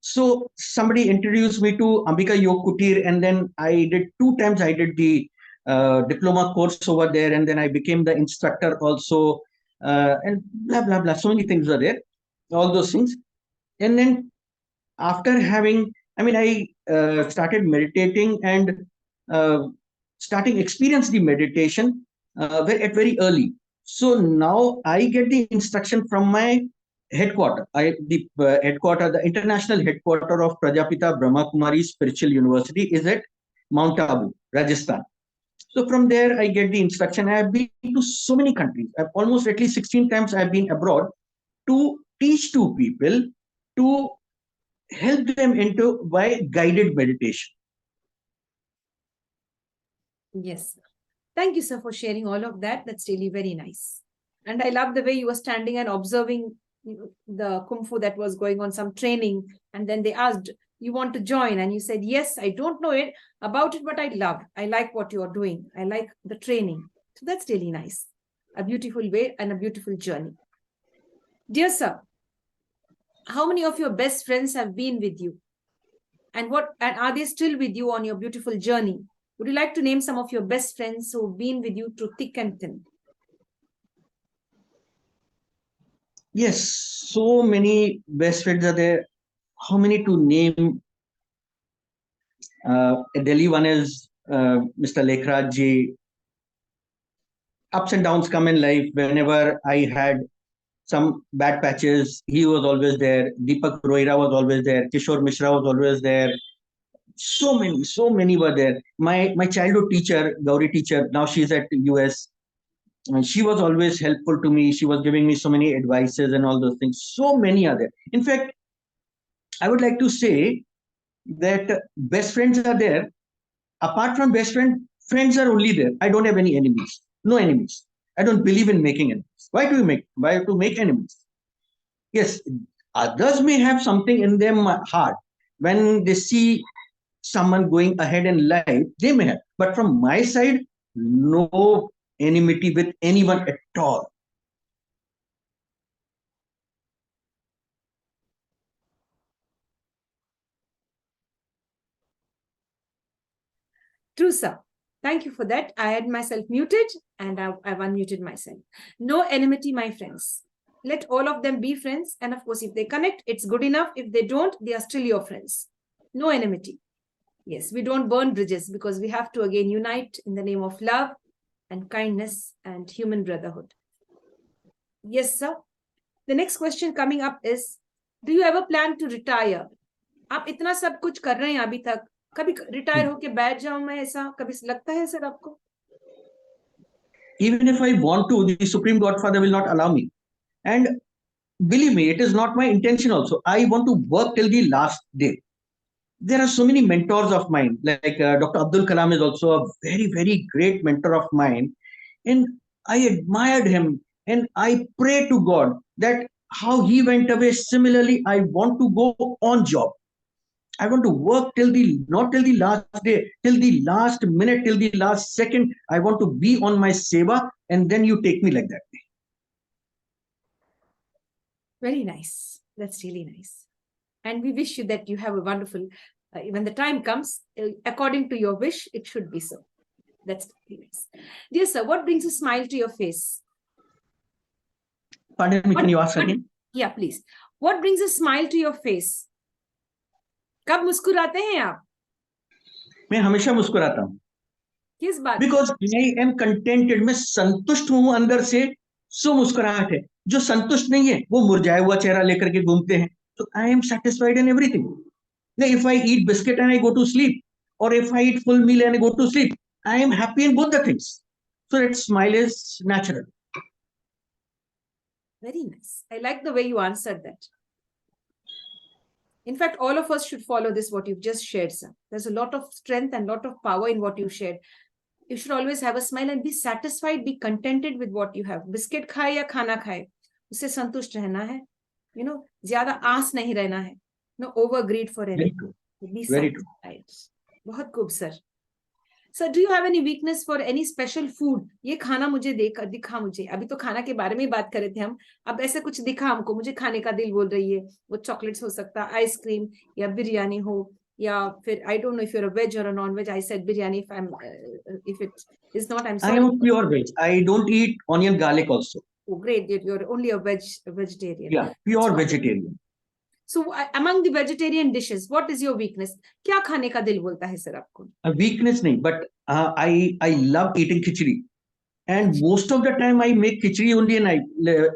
So somebody introduced me to Ambika Yog Kutir, and then I did 2 times. I did the diploma course over there, and then I became the instructor also, and blah blah blah. So many things are there, all those things. And then after having, I started meditating and uh, starting experience the meditation at very early. So now I get the instruction from my headquarter. The headquarter, the international headquarter of Prijapita Brahma Kumaris Spiritual University is at Mount Abu, Rajasthan. So from there, I get the instruction. I have been to so many countries. I've almost at least 16 times I've been abroad to teach to people, to help them into by guided meditation. Yes. Thank you, sir, for sharing all of that. That's really very nice. And I love the way you were standing and observing the Kung Fu that was going on, some training. And then they asked, you want to join? And you said, yes, I don't know about it, but I love. I like what you're doing. I like the training. So that's really nice. A beautiful way and a beautiful journey. Dear sir, How many of your best friends have been with you? And are they still with you on your beautiful journey? Would you like to name some of your best friends who've been with you through thick and thin? Yes, so many best friends are there. How many to name? Delhi one is Mr. Lekhraj ji. Ups and downs come in life. Whenever I had some bad patches, he was always there. Deepak Rohira was always there. Kishore Mishra was always there. So many were there. My childhood teacher, Gauri teacher, now she's at US. And she was always helpful to me. She was giving me so many advices and all those things. So many are there. In fact, I would like to say that best friends are there. Apart from best friend, friends are only there. I don't have any enemies. No enemies. I don't believe in making enemies. Why to make enemies? Yes, others may have something in their heart. When they see someone going ahead in life, they may have. But from my side, no enmity with anyone at all. True, sir. Thank you for that. I had myself muted and I've unmuted myself. No enmity, my friends. Let all of them be friends. And of course, if they connect, it's good enough. If they don't, they are still your friends. No enmity. Yes, we don't burn bridges because we have to again unite in the name of love and kindness and human brotherhood. Yes, sir. The next question coming up is, do you ever plan to retire? आप इतना सब कुछ कर रहे हैं अभी तक, कभी रिटायर होके बैठ जाऊं मैं, ऐसा कभी लगता है सर आपको? Even if I want to, the Supreme Godfather will not allow me. And believe me, it is not my intention also. I want to work till the last day. There are so many mentors of mine, like Dr. Abdul Kalam is also a very, very great mentor of mine. And I admired him and I pray to God that how he went away, similarly, I want to go on job. I want to work not till the last day, till the last minute, till the last second. I want to be on my seva, and then you take me like that. Very nice. That's really nice. And we wish you that you have a wonderful, when the time comes, according to your wish, it should be so. That's really nice. Dear sir, what brings a smile to your face? Pardon me, can you ask again? Yeah, please. What brings a smile to your face? कब मुस्कुराते हैं आप? मैं हमेशा मुस्कुराता हूँ. किस बात? Because I am contented. मैं संतुष्ट हूँ अंदर से, सो मुस्कुराहट है. जो संतुष्ट नहीं है, वो मुरझाया हुआ चेहरा लेकर के घूमते हैं. So I am satisfied in everything. If I eat biscuit and I go to sleep, or if I eat full meal and I go to sleep, I am happy in both the things. So that smile is natural. Very nice. I like the way you answered that. In fact, all of us should follow this, what you've just shared, sir. There's a lot of strength and lot of power in what you shared. You should always have a smile and be satisfied, be contented with what you have. Biscuit खाए या खाना खाए, उससे संतुष्ट रहना है. You know, ज़्यादा आस नहीं रहना है. No overgreed for anything. Be satisfied. बहुत खूब, sir. Sir, do you have any weakness for any special food? ये खाना मुझे दिखा मुझे. अभी तो खाना के बारे में ही बात कर रहे थे हम. अब ऐसे कुछ दिखा हमको, मुझे खाने का दिल बोल रही है. वो चॉकलेट्स हो सकता, आइसक्रीम या बिरयानी हो, या फिर I don't know if you're a veg or a non-veg. I said biryani. If it is not, I'm sorry. I am pure veg. I don't eat onion garlic also. Oh, great. You're only a vegetarian. Yeah, pure vegetarian. So among the vegetarian dishes, what is your weakness? क्या खाने का दिल बोलता है sir आपको? A weakness नहीं, but I love eating khichdi, and most of the time I make khichdi only and I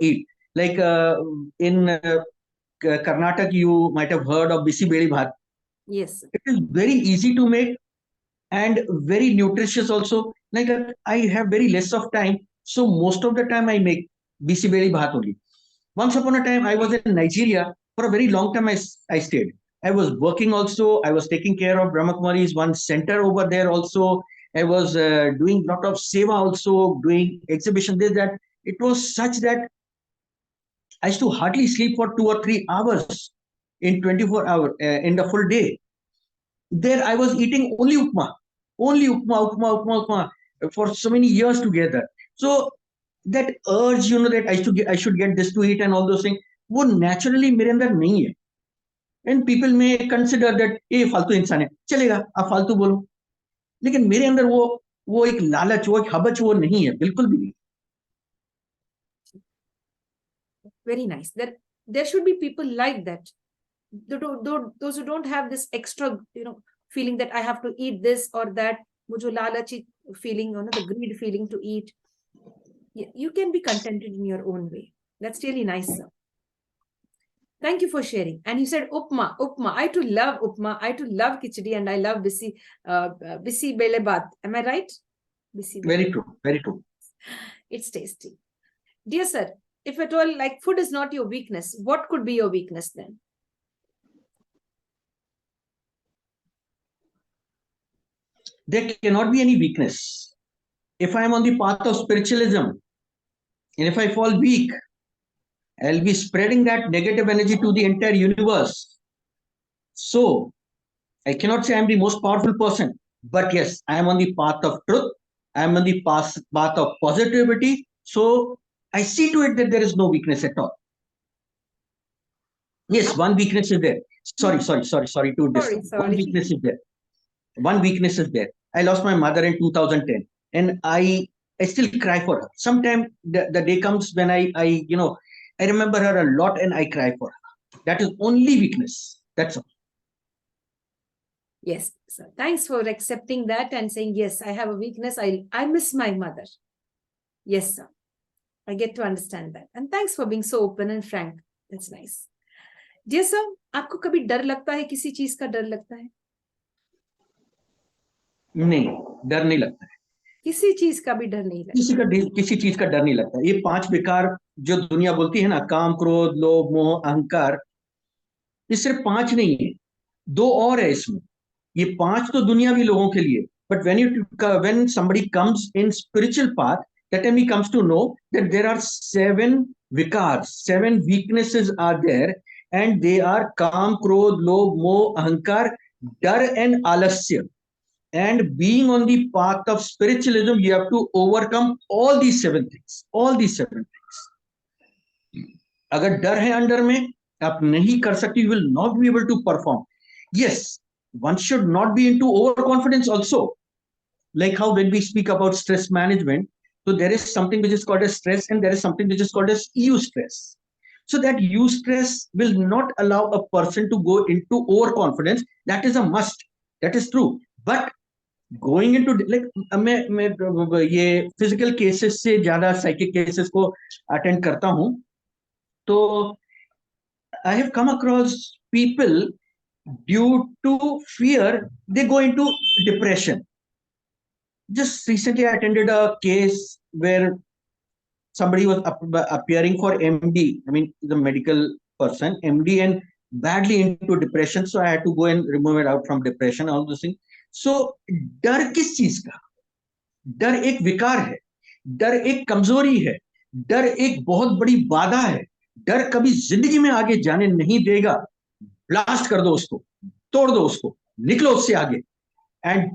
eat. Like in Karnataka, you might have heard of bisi beli bhat. Yes. It is very easy to make and very nutritious also. Like I have very less of time, so most of the time I make bisi beli bhat only. Once upon a time, I was in Nigeria. For a very long time, I stayed. I was working also. I was taking care of Brahma Kumaris, one center over there also. I was doing a lot of seva also, doing exhibition, this, that. It was such that I used to hardly sleep for 2 or 3 hours in 24 hours, in the full day. There I was eating only upma for so many years together. So that urge, that I should get this to eat and all those things, वो naturally मेरे अंदर नहीं है। And people में consider that ये फालतू इंसान है, चलेगा आप फालतू बोलो, लेकिन मेरे अंदर वो एक लालच, वो एक हबच वो नहीं है, बिल्कुल भी नहीं। Very nice. There should be people like that. Those who don't have this extra, feeling that I have to eat this or that, wo jo lalachi feeling, the greed feeling to eat. You can be contented in your own way. That's really nice, sir. Thank you for sharing. And you said upma. I too love upma. I too love khichdi, and I love bisi bele baat. Am I right? Very true. Very true. It's tasty. Dear sir, if at all like food is not your weakness, what could be your weakness then? There cannot be any weakness. If I am on the path of spiritualism, and if I fall weak, I'll be spreading that negative energy to the entire universe. So, I cannot say I'm the most powerful person, but yes, I am on the path of truth. I am on the path of positivity. So, I see to it that there is no weakness at all. Yes, one weakness is there. Sorry to disturb. One weakness is there. One weakness is there. I lost my mother in 2010, and I still cry for her. Sometimes the day comes when I remember her a lot and I cry for her. That is only weakness. That's all. Yes, sir. Thanks for accepting that and saying, yes, I have a weakness. I miss my mother. Yes, sir. I get to understand that. And thanks for being so open and frank. That's nice. Dear sir, आपको कभी डर लगता है? किसी चीज का डर लगता है? नहीं, डर नहीं लगता है। किसी चीज का भी डर नहीं लगता? किसी चीज का डर नहीं लगता। ये 5 विकार जो दुनिया बोलती है ना, काम, क्रोध, लोभ, मोह, अहंकार, ये सिर्फ 5 नहीं है, 2 और है इसमें। ये 5 तो दुनियावी लोगों के लिए, but when somebody comes in spiritual path, that time he comes to know that there are 7 vikars, 7 weaknesses are there, and they are काम, क्रोध, लोभ, मोह, अहंकार, डर and आलस्य. And being on the path of spiritualism, you have to overcome all these 7 things. All these 7 things. अगर डर है अंडर में, आप नहीं कर सकते, you will not be able to perform. Yes, one should not be into overconfidence also. Like how when we speak about stress management, so there is something which is called as stress, and there is something which is called as eustress. So that eustress will not allow a person to go into overconfidence. That is a must. That is true. But going into like मैं ये physical cases से ज्यादा psychic cases को attend करता हूँ, तो I have come across people due to fear they go into depression. Just recently I attended a case where somebody was appearing for MD, I mean the medical person, MD, and badly into depression, so I had to go and remove it out from depression, all those things. So डर किस चीज का? डर एक विकार है, डर एक कमजोरी है, डर एक बहुत बड़ी बाधा है। डर कभी जिंदगी में आगे जाने नहीं देगा। ब्लास्ट कर दो उसको, तोड़ दो उसको, निकलो उससे आगे, and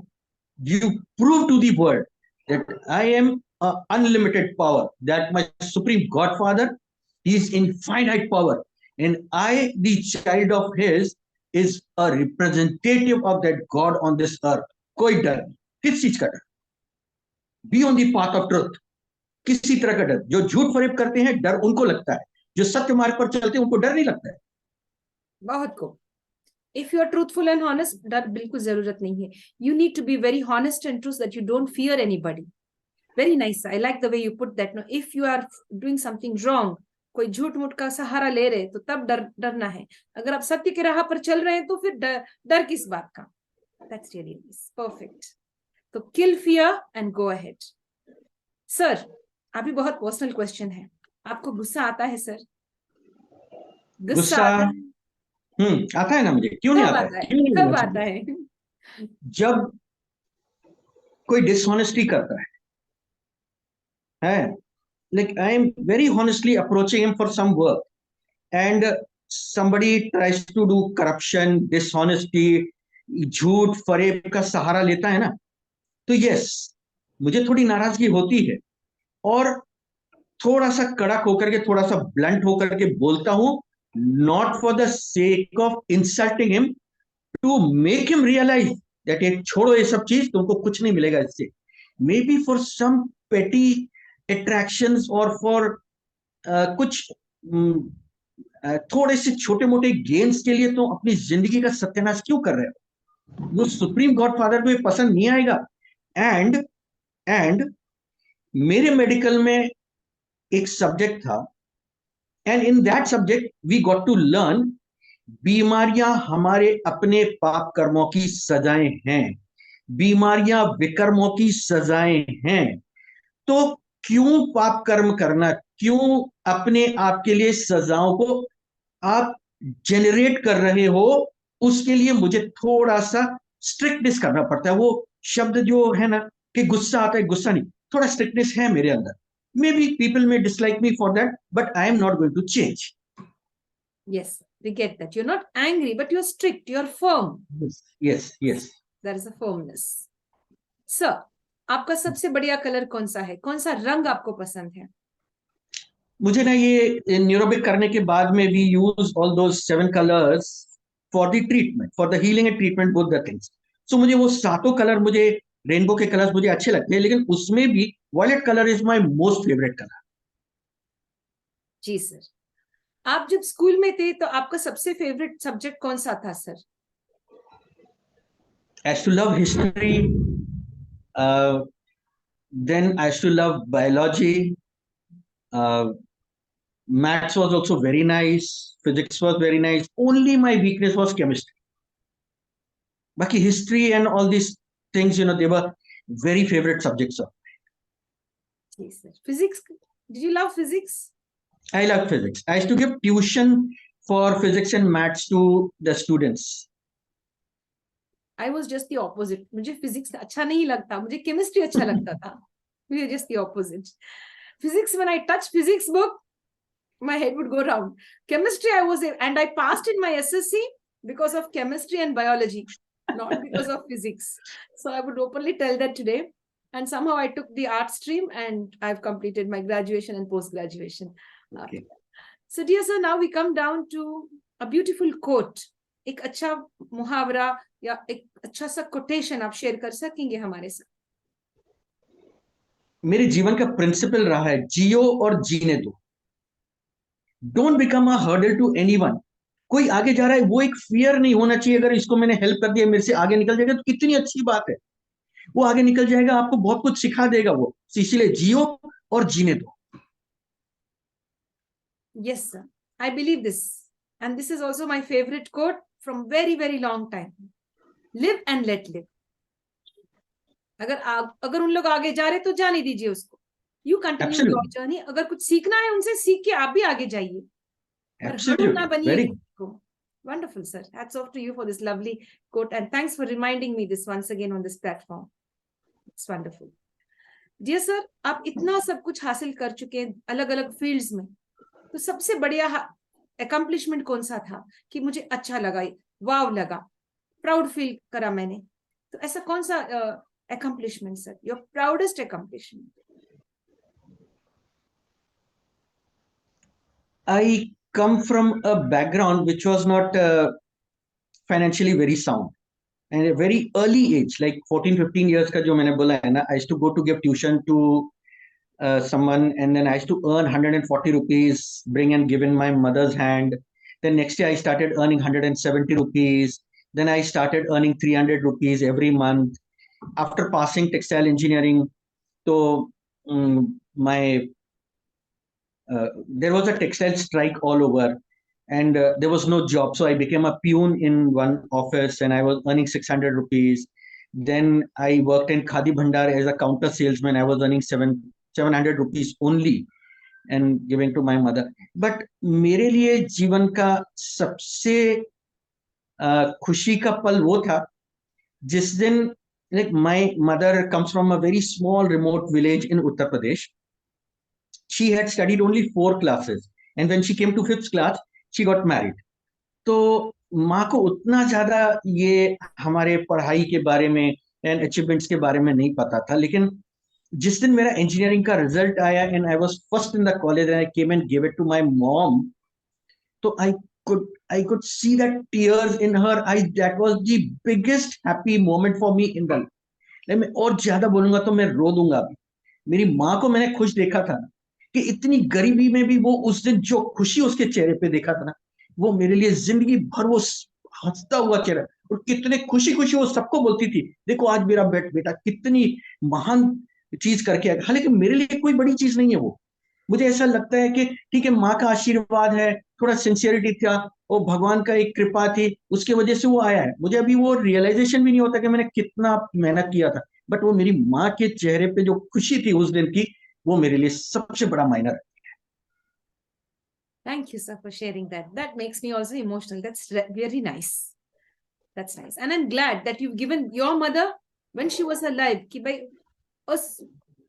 you prove to the world that I am an unlimited power, that my supreme godfather is infinite power, and I, the child of his, is a representative of that God on this earth. कोई डर नहीं। किस चीज का डर? Be on the path of truth. किसी तरह का डर? जो झूठ फरेब करते हैं डर उनको लगता है, जो सत्य मार्ग पर चलते हैं उनको डर नहीं लगता है। बहुत को If you are truthful and honest, डर बिल्कुल जरूरत नहीं है. You need to be very honest and true so that you don't fear anybody. Very nice. I like the way you put that. Now, if you are doing something wrong, कोई झूठ मूठ का सहारा ले रहे तो तब डरना है. अगर आप सत्य के राह पर चल रहे हैं तो फिर डर किस बात का? That's really nice. Perfect. तो kill fear and go ahead. Sir, अभी बहुत पर्सनल क्वेश्चन है. आपको गुस्सा आता है सर? गुस्सा आता है ना मुझे, क्यों नहीं आता है? कब आता है? जब कोई डिसऑनेस्टी करता है, like I am very honestly approaching him for some work, and somebody tries to do corruption, dishonesty, झूठ फरेब का सहारा लेता है ना, तो यस, मुझे थोड़ी नाराजगी होती है, और थोड़ा सा कड़क होकर के, थोड़ा सा ब्लंट होकर के बोलता हूं, not for the sake of insulting him, to make him realize that ये छोड़ो, ये सब चीज तुमको कुछ नहीं मिलेगा इससे, मे बी फॉर सम पेटी अट्रैक्शंस और फॉर कुछ थोड़े से छोटे मोटे गेम्स के लिए तो अपनी जिंदगी का सत्यानाश क्यों कर रहे हो? वो सुप्रीम गॉड फादर को ये पसंद नहीं आएगा। एंड एंड मेरे मेडिकल में एक सब्जेक्ट था, and in that subject we got to learn, बीमारियां हमारे अपने पाप कर्मों की सजाएं हैं, बीमारियां विकर्मों की सजाएं हैं। तो क्यों पाप कर्म करना, क्यों अपने आप के लिए सजाओं को आप जेनरेट कर रहे हो? उसके लिए मुझे थोड़ा सा स्ट्रिक्टनेस करना पड़ता है। वो शब्द जो है ना कि गुस्सा आता है, गुस्सा नहीं, थोड़ा स्ट्रिक्टनेस है मेरे अंदर। May be people may dislike me for that, but I am not going to change. Yes, we get that. You're not angry, but you're strict. You're firm. Yes yes. There is a firmness. Sir, आपका सबसे बढ़िया colour कौन सा है? कौन सा रंग आपको पसंद है? मुझे ना ये न्यूरोबिक करने के बाद में we use all those 7 colours for the treatment, for the healing and treatment, both the things. So मुझे वो सातों कलर, मुझे रेनबो के कलर्स मुझे अच्छे लगते हैं, लेकिन उसमें भी violet colour is my most favourite colour. जी सर। आप जब स्कूल में थे तो आपका सबसे फेवरेट सब्जेक्ट कौन सा था sir? I used to love history, then I used to love biology, uh, maths was also very nice, physics was very nice, only my weakness was chemistry. Baki history and all these things, they were very favorite subjects of. Yes, sir. Physics, did you love physics? I love physics. I used to give tuition for physics and maths to the students. I was just the opposite. मुझे physics अच्छा नहीं लगता, मुझे chemistry अच्छा लगता था. We were just the opposite. Physics, when I touched physics book, my head would go round. Chemistry, and I passed in my SSC because of chemistry and biology, not because of physics. So I would openly tell that today. And somehow I took the art stream and I've completed my graduation and post-graduation. Okay. So dear sir, now we come down to a beautiful quote. एक अच्छा मुहावरा या एक अच्छा सा quotation आप share कर सकेंगे हमारे साथ? मेरे जीवन का प्रिंसिपल रहा है, जियो और जीने दो। Don't become a hurdle to anyone. कोई आगे जा रहा है, वो एक फियर नहीं होना चाहिए, अगर इसको मैंने हेल्प कर दिया, मेरे से आगे निकल जाएगा तो कितनी अच्छी बात है। वो आगे निकल जाएगा, आपको बहुत कुछ सिखा देगा वो। इसीलिए जियो और जीने दो। Yes sir, I believe this, and this is also my favorite quote from very very long time. Live and let live. अगर उन लोग आगे जा रहे तो जाने दीजिए उसको. You continue your journey. अगर कुछ सीखना है उनसे सीख के आप भी आगे जाइए. Absolutely. Very good. Wonderful, sir. Hats off to you for this lovely quote, and thanks for reminding me this once again on this platform. It's wonderful. Dear sir, आप इतना सब कुछ हासिल कर चुके हैं अलग अलग फील्ड्स में, तो सबसे बढ़िया अकम्पलिशमेंट कौन सा था कि मुझे अच्छा लगा, वाव लगा, प्राउड फील करा मैंने? तो ऐसा कौन सा accomplishment, sir? Your proudest accomplishment? I come from a background which was not financially very sound. And at a very early age, like 14-15 years ka jo maine bola hai na, I used to go to give tuition to someone, and then I used to earn 140 rupees, bring and give in my mother's hand. Then next year I started earning 170 rupees. Then I started earning 300 rupees every month. After passing textile engineering, so my there was a textile strike all over, and there was no job. So I became a peon in one office, and I was earning 600 rupees. Then I worked in Khadi Bhandar as a counter salesman. I was earning 700 rupees only and giving to my mother. But मेरे लिए जीवन का सबसे खुशी का पल वो था जिस दिन, like my mother comes from a very small remote village in Uttar Pradesh. She had studied only 4 classes, and when she came to 5th class, she got married. तो माँ को उतना ज्यादा ये हमारे पढ़ाई के बारे में एंड अचीवमेंट्स के बारे में नहीं पता था, लेकिन जिस दिन मेरा इंजीनियरिंग का रिजल्ट आया and I was first in the college and I came and give it to my mom, तो I could see that tears in her eyes. That was the biggest happy moment for me in the life. मैं और ज्यादा बोलूंगा तो मैं रो दूंगा अभी। मेरी माँ को मैंने खुश देखा था ना, कि इतनी गरीबी में भी वो उस दिन जो खुशी उसके चेहरे पे देखा था ना, वो मेरे लिए जिंदगी भर वो हंसता हुआ चेहरा, और कितने खुशी खुशी वो सबको बोलती थी, देखो आज मेरा बेटा कितनी महान चीज करके आया। हालांकि मेरे लिए कोई बड़ी चीज नहीं है वो, मुझे ऐसा लगता है कि ठीक है, माँ का आशीर्वाद है, थोड़ा सिंसियरिटी था, और भगवान का एक कृपा थी, उसकी वजह से वो आया है। मुझे अभी वो रियलाइजेशन भी नहीं होता कि मैंने कितना मेहनत किया था, बट वो मेरी माँ के चेहरे पे जो खुशी थी उस दिन की, वो मेरे लिए सबसे बड़ा मायना रखती Thank you, sir, for sharing that. That makes me also emotional. That's very nice. That's nice. And I'm glad that you've given your mother, when she was alive, कि भाई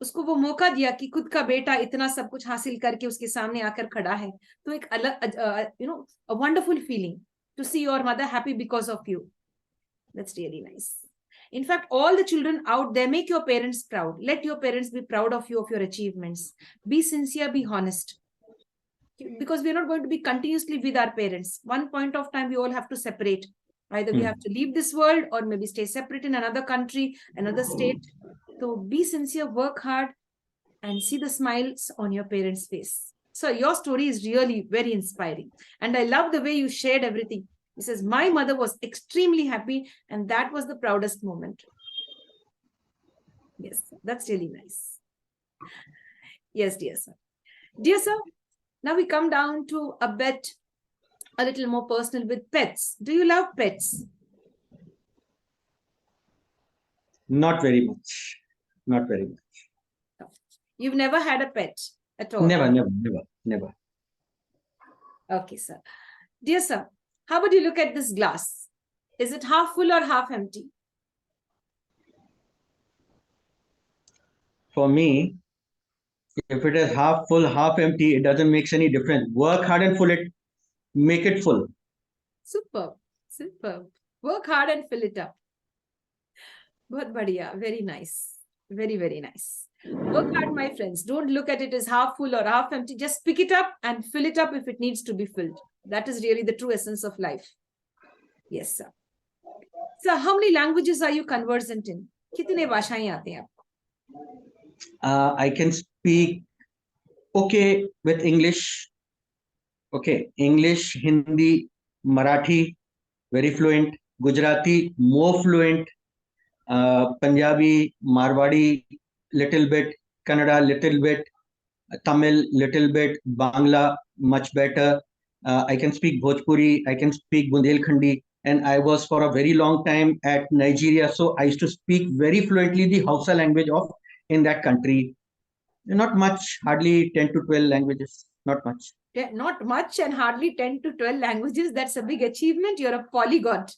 उसको वो मौका दिया कि खुद का बेटा इतना सब कुछ हासिल करके उसके सामने आकर खड़ा है। तो एक अलग a wonderful feeling to see your mother happy because of you. That's really nice. In fact, all the children out there, make your parents proud. Let your parents be proud of you, of your achievements. Be sincere, be honest. Because we're not going to be continuously with our parents. One point of time, we all have to separate. Either we have to leave this world or maybe stay separate in another country, another state. So be sincere, work hard, and see the smiles on your parents' face. So your story is really very inspiring. And I love the way you shared everything. He says, my mother was extremely happy, and that was the proudest moment. Yes, that's really nice. Yes, dear sir. Dear sir, now we come down to a little more personal with pets. Do you love pets? Not very much. Not very much. You've never had a pet at all? Never. Okay, sir. Dear sir, how would you look at this glass? Is it half full or half empty? For me, if it is half full, half empty, it doesn't make any difference. Work hard and make it full. Superb. Work hard and fill it up. Bahut badhiya. Very nice. Very, very nice. Work hard, my friends. Don't look at it as half full or half empty. Just pick it up and fill it up if it needs to be filled. That is really the true essence of life. Yes, sir. Sir, how many languages are you conversant in? कितने भाषाएं आते हैं आपको? I can speak okay with English. Okay, English, Hindi, Marathi, very fluent. Gujarati, more fluent. Punjabi, Marwadi, little bit. Kannada, little bit. Tamil, little bit. Bangla, much better. I can speak Bhojpuri. I can speak Bundelkhandi. And I was for a very long time at Nigeria. So I used to speak very fluently the Hausa language of in that country. Not much, hardly 10 to 12 languages. Not much. Not much, and hardly 10 to 12 languages. That's a big achievement. You're a polyglot.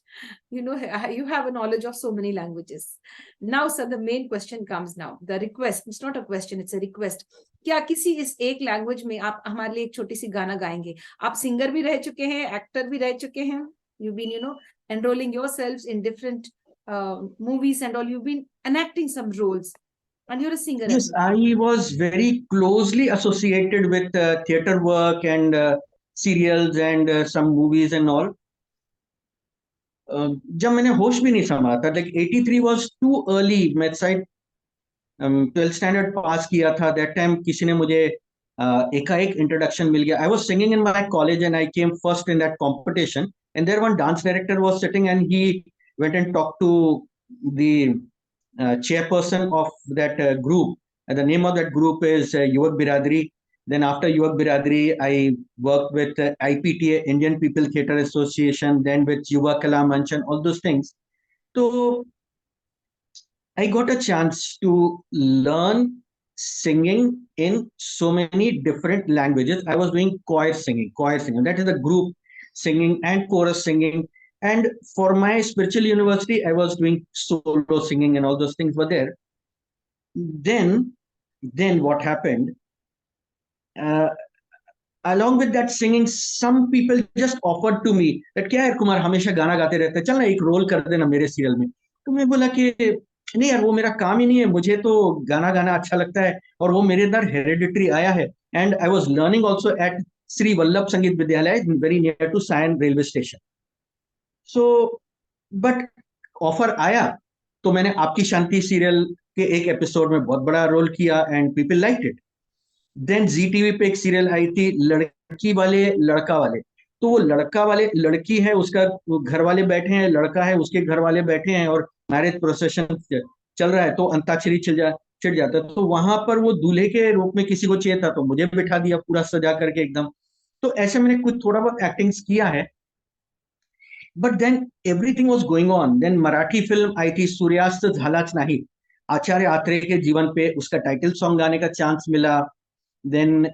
You have a knowledge of so many languages. Now, sir, the main question comes now. The request. It's not a question, it's a request. क्या किसी इस एक language में आप हमारे लिए एक छोटी सी गाना गाएंगे? आप सिंगर भी रह चुके हैं, एक्टर भी रह चुके हैं. You've been, enrolling yourselves in different movies and all. You've been enacting some roles. And you're a singer. Yes, I was very closely associated with theater work and serials and some movies and all. जब मैंने होश भी नहीं संभाला था, like 83 was too early. मैं शायद 12th standard पास किया था. That time किसी ने मुझे एकाएक introduction मिल गया. I was singing in my college and I came first in that competition. And there one dance director was sitting and he went and talked to the chairperson of that group. And the name of that group is Yuvak Biradari. Then after Yuvak Biradari, I worked with IPTA, Indian People Theatre Association, then with Yuva Kala Manch and all those things. So I got a chance to learn singing in so many different languages. I was doing choir singing. That is the group singing and chorus singing. And for my spiritual university, I was doing solo singing and all those things were there. Then what happened? Along with that singing, some people just offered to me that क्या है कुमार हमेशा गाना गाते रहते, चल ना एक role कर देना मेरे सीरियल में. तो मैं बोला कि नहीं यार वो मेरा काम ही नहीं है, मुझे तो गाना गाना अच्छा लगता है और वो मेरे अंदर हेरिडिटरी आया है। And I was learning also at Shri Vallabh Sangeet Vidyalaya very near to Sion railway station. So but offer आया तो मैंने आपकी शांति सीरियल के एक एपिसोड में बहुत बड़ा रोल किया and people like it. Then Zee TV पे एक सीरियल आई थी लड़की वाले लड़का वाले। तो वो लड़का वाले लड़की है उसका वो घर वाले बैठे हैं, लड़का है उसके घर वाले बैठे हैं और मैरिज प्रोसेशन चल रहा है तो अंताक्षरी छिड़ जाता है। तो वहां पर वो दूल्हे के रूप में किसी को चाहिए था तो मुझे बिठा दिया पूरा सजा करके एकदम। तो ऐसे मैंने कुछ थोड़ा बहुत एक्टिंग्स किया है। But then everything was going on. Then Marathi film आई थी सूर्यास्त झालाच नाही, आचार्य आत्रेय के जीवन पे, उसका टाइटल सॉन्ग गाने का चांस मिला। देन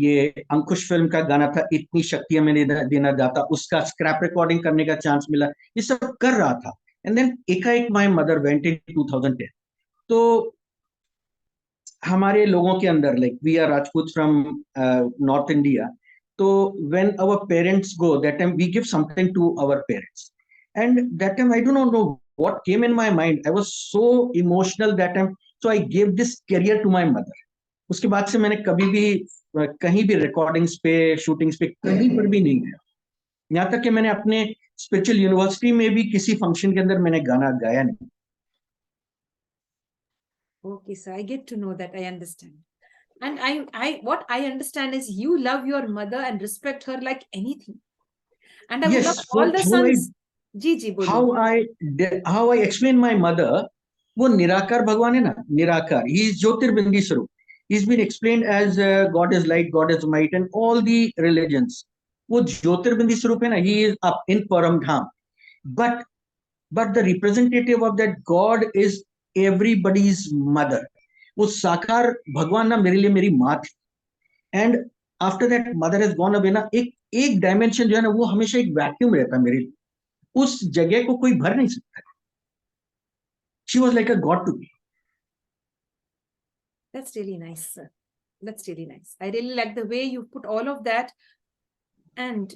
ये अंकुश फिल्म का गाना था इतनी शक्तियां मैंने देना दाता, उसका स्क्रैप रिकॉर्डिंग करने का चांस मिला। ये सब कर रहा था एंड देन एकाएक माय मदर वेंट इन 2010। तो हमारे लोगों के अंदर like we are Rajput from north India, तो when our parents go that time we give something to our parents and that time I do not know what came in my mind, I was so emotional that time. So I give this career to my mother. उसके बाद से मैंने कभी भी कहीं भी recordings पे shootings पे कहीं पर भी नहीं गया। यहाँ तक कि मैंने अपने स्पिरिचुअल यूनिवर्सिटी में भी किसी फंक्शन के अंदर मैंने गाना गाया नहीं। Okay, so I get to know that. I understand. And what I understand is you love your mother and respect her like anything. And I would love Yes, all so the sons. जी जी बोलिए. how I explain my mother, वो निराकार भगवान है ना, निराकार, he is ज्योतिर्बिंदी स्वरूप, he's been explained as God is light, God is might and all the religions, वो ज्योतिर्बिंदी स्वरूप है ना, he is up in परम धाम। but but the representative of that God is everybody's mother। वो साकार भगवान ना मेरे लिए मेरी माँ थी। And after that mother has gone away ना, एक एक डायमेंशन जो है ना वो हमेशा एक वैक्यूम रहता है मेरे लिए, उस जगह को कोई भर नहीं सकता। She was like a god to me. That's really nice, sir. That's really nice. I really like the way you put all of that. And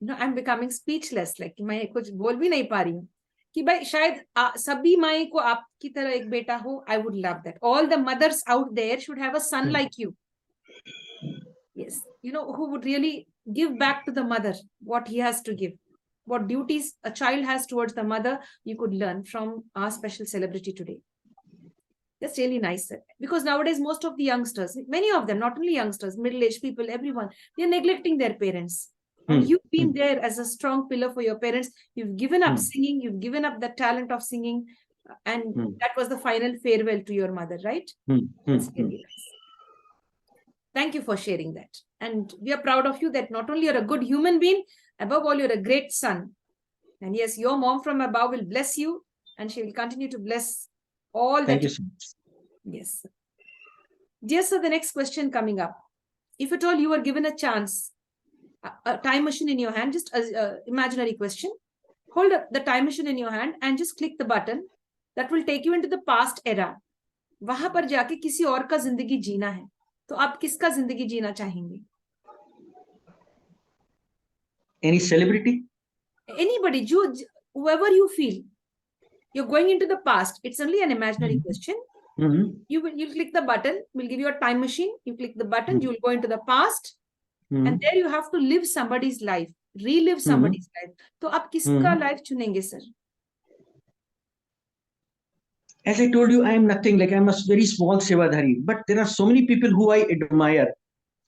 I'm becoming speechless. Like मैं कुछ बोल भी नहीं पा रही हूँ कि भाई शायद सभी माएँ को आपकी तरह एक बेटा हो. I would love that. All the mothers out there should have a son like you. Yes, who would really give back to the mother what he has to give, what duties a child has towards the mother. You could learn from our special celebrity today. That's really nice, sir. Because nowadays most of the youngsters, many of them, not only youngsters, middle-aged people, everyone, they're neglecting their parents. And you've been there as a strong pillar for your parents. You've given up singing, you've given up the talent of singing, and that was the final farewell to your mother, right? That's really nice. Thank you for sharing that. And we are proud of you that not only you're a good human being, above all, you're a great son. And yes, your mom from above will bless you, and she will continue to bless all that. Thank you so much. Yes. Dear sir, the next question coming up. If at all you were given a chance, a time machine in your hand, just as imaginary question, hold up the time machine in your hand and just click the button that will take you into the past era. वहां पर जाके किसी और का जिंदगी जीना है, तो आप किसका जिंदगी जीना चाहेंगे? Any celebrity? Anybody, whoever you feel. You're going into the past. It's only an imaginary question. You'll click the button. We'll give you a time machine. You click the button. You'll go into the past, and there you have to live somebody's life, relive somebody's life. तो आप किसका life चुनेंगे, sir? As I told you, I am nothing. Like I'm a very small Sevadhari, but there are so many people who I admire.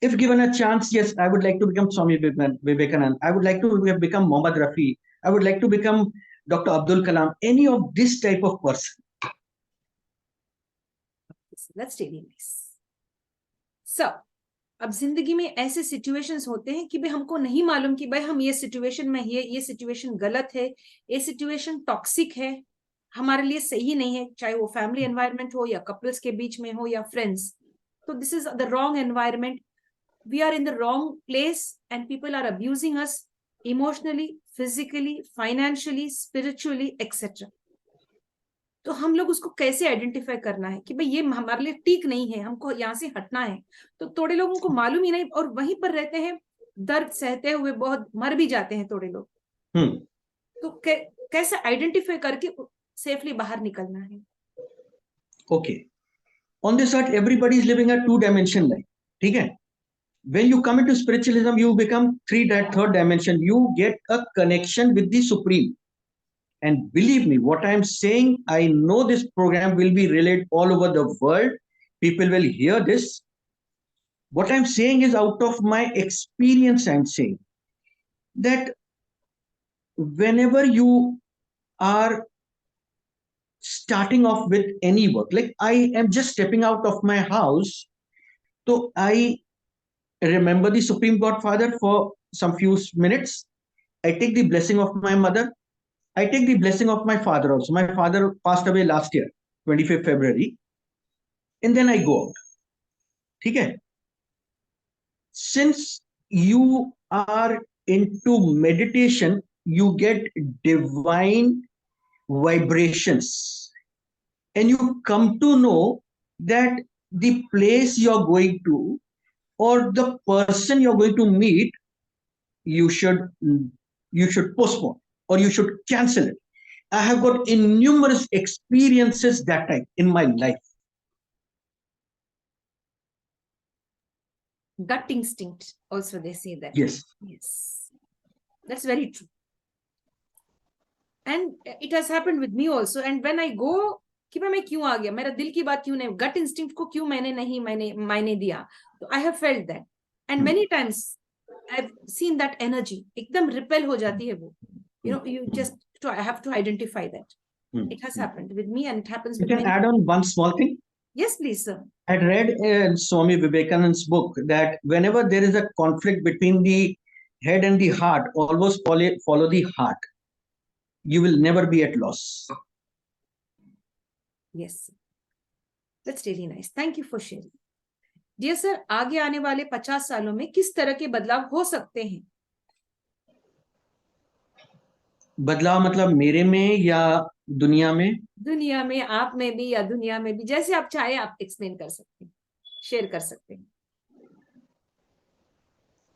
If given a chance, yes, I would like to become Swami Vivekanand. I would like to become Mohammad Rafi. I would like to become Dr. Abdul Kalam. Any of this type of person. That's really nice. So, अब जिंदगी में ऐसे situations होते हैं कि भाई हमको नहीं मालूम कि भाई हम ये सिचुएशन में ये सिचुएशन गलत है, ये सिचुएशन टॉक्सिक है, हमारे लिए सही नहीं है, चाहे वो फैमिली एनवायरनमेंट हो या कपल्स के बीच में हो या फ्रेंड्स. तो this is the wrong environment. We are in the wrong place and people are abusing us emotionally, physically, financially, spiritually etcetera. तो हम लोग उसको कैसे आइडेंटिफाई करना है कि भाई ये हमारे लिए ठीक नहीं है, हमको यहाँ से हटना है. तो थोड़े लोगों को मालूम ही नहीं और वहीं पर रहते हैं, दर्द सहते हुए बहुत मर भी जाते हैं थोड़े लोग. तो कैसे आइडेंटिफाई करके सेफली बाहर निकलना है? Okay. On this earth, everybody is living a two-dimension life. Okay? When you come into spiritualism, you become third dimension. You get a connection with the Supreme. And believe me, what I'm saying, I know this program will be relayed all over the world. People will hear this. What I'm saying is out of my experience, I'm saying that whenever you are starting off with any work, like I am just stepping out of my house, so I remember the Supreme Godfather for some few minutes. I take the blessing of my mother. I take the blessing of my father also. My father passed away last year, 25th February. And then I go out. Okay? Since you are into meditation, you get divine vibrations. And you come to know that the place you're going to or the person you're going to meet, you should postpone or you should cancel it. I have got innumerous experiences that time in my life. Gut instinct, also they say that. Yes. Yes. That's very true. And it has happened with me also. And when I go, कि मैं क्यों आ गया, मेरा दिल की बात क्यों नहीं, gut instinct को क्यों मैंने मायने दिया. So I have felt that. And many times I've seen that energy एकदम repel हो जाती है वो. You know, you just I have to identify that. It has happened with me and it happens You with can many. add on one small thing. Yes, please, sir. I read in Swami Vivekananda's book that whenever there is a conflict between the head and the heart, always follow the heart. You will never be at loss. Yes. That's really nice. Thank you for sharing. Dear sir, आगे आने वाले 50 सालों में किस तरह के बदलाव हो सकते हैं? बदलाव मतलब मेरे में या दुनिया में? दुनिया में, आप में भी या दुनिया में भी, जैसे आप चाहे आप एक्सप्लेन कर सकते हैं, शेयर कर सकते हैं.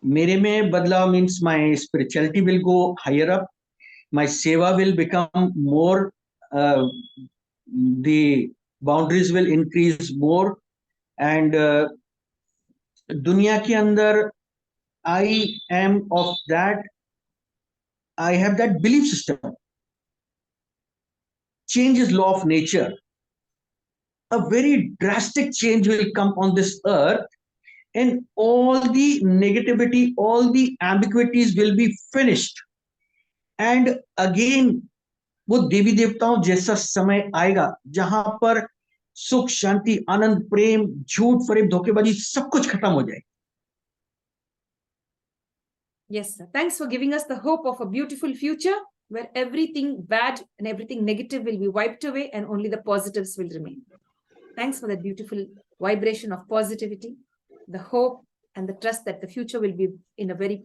मेरे में बदलाव means my spirituality will go higher up. My seva will become more, the boundaries will increase more, and दुनिया के अंदर I am of that, I have that belief system. Change is law of nature. A very drastic change will come on this earth, and all the negativity, all the ambiguities will be finished. And again, वो देवी देवताओं जैसा समय आएगा जहां पर सुख, शांति, आनंद, प्रेम, झूठ, फरेब, धोखेबाजी सब कुछ खत्म हो जाए. Yes, sir. Thanks for giving us the hope of a beautiful future where everything bad and everything negative will be wiped away and only the positives will remain. Thanks for that beautiful vibration of positivity, the hope and the trust that the future will be in a very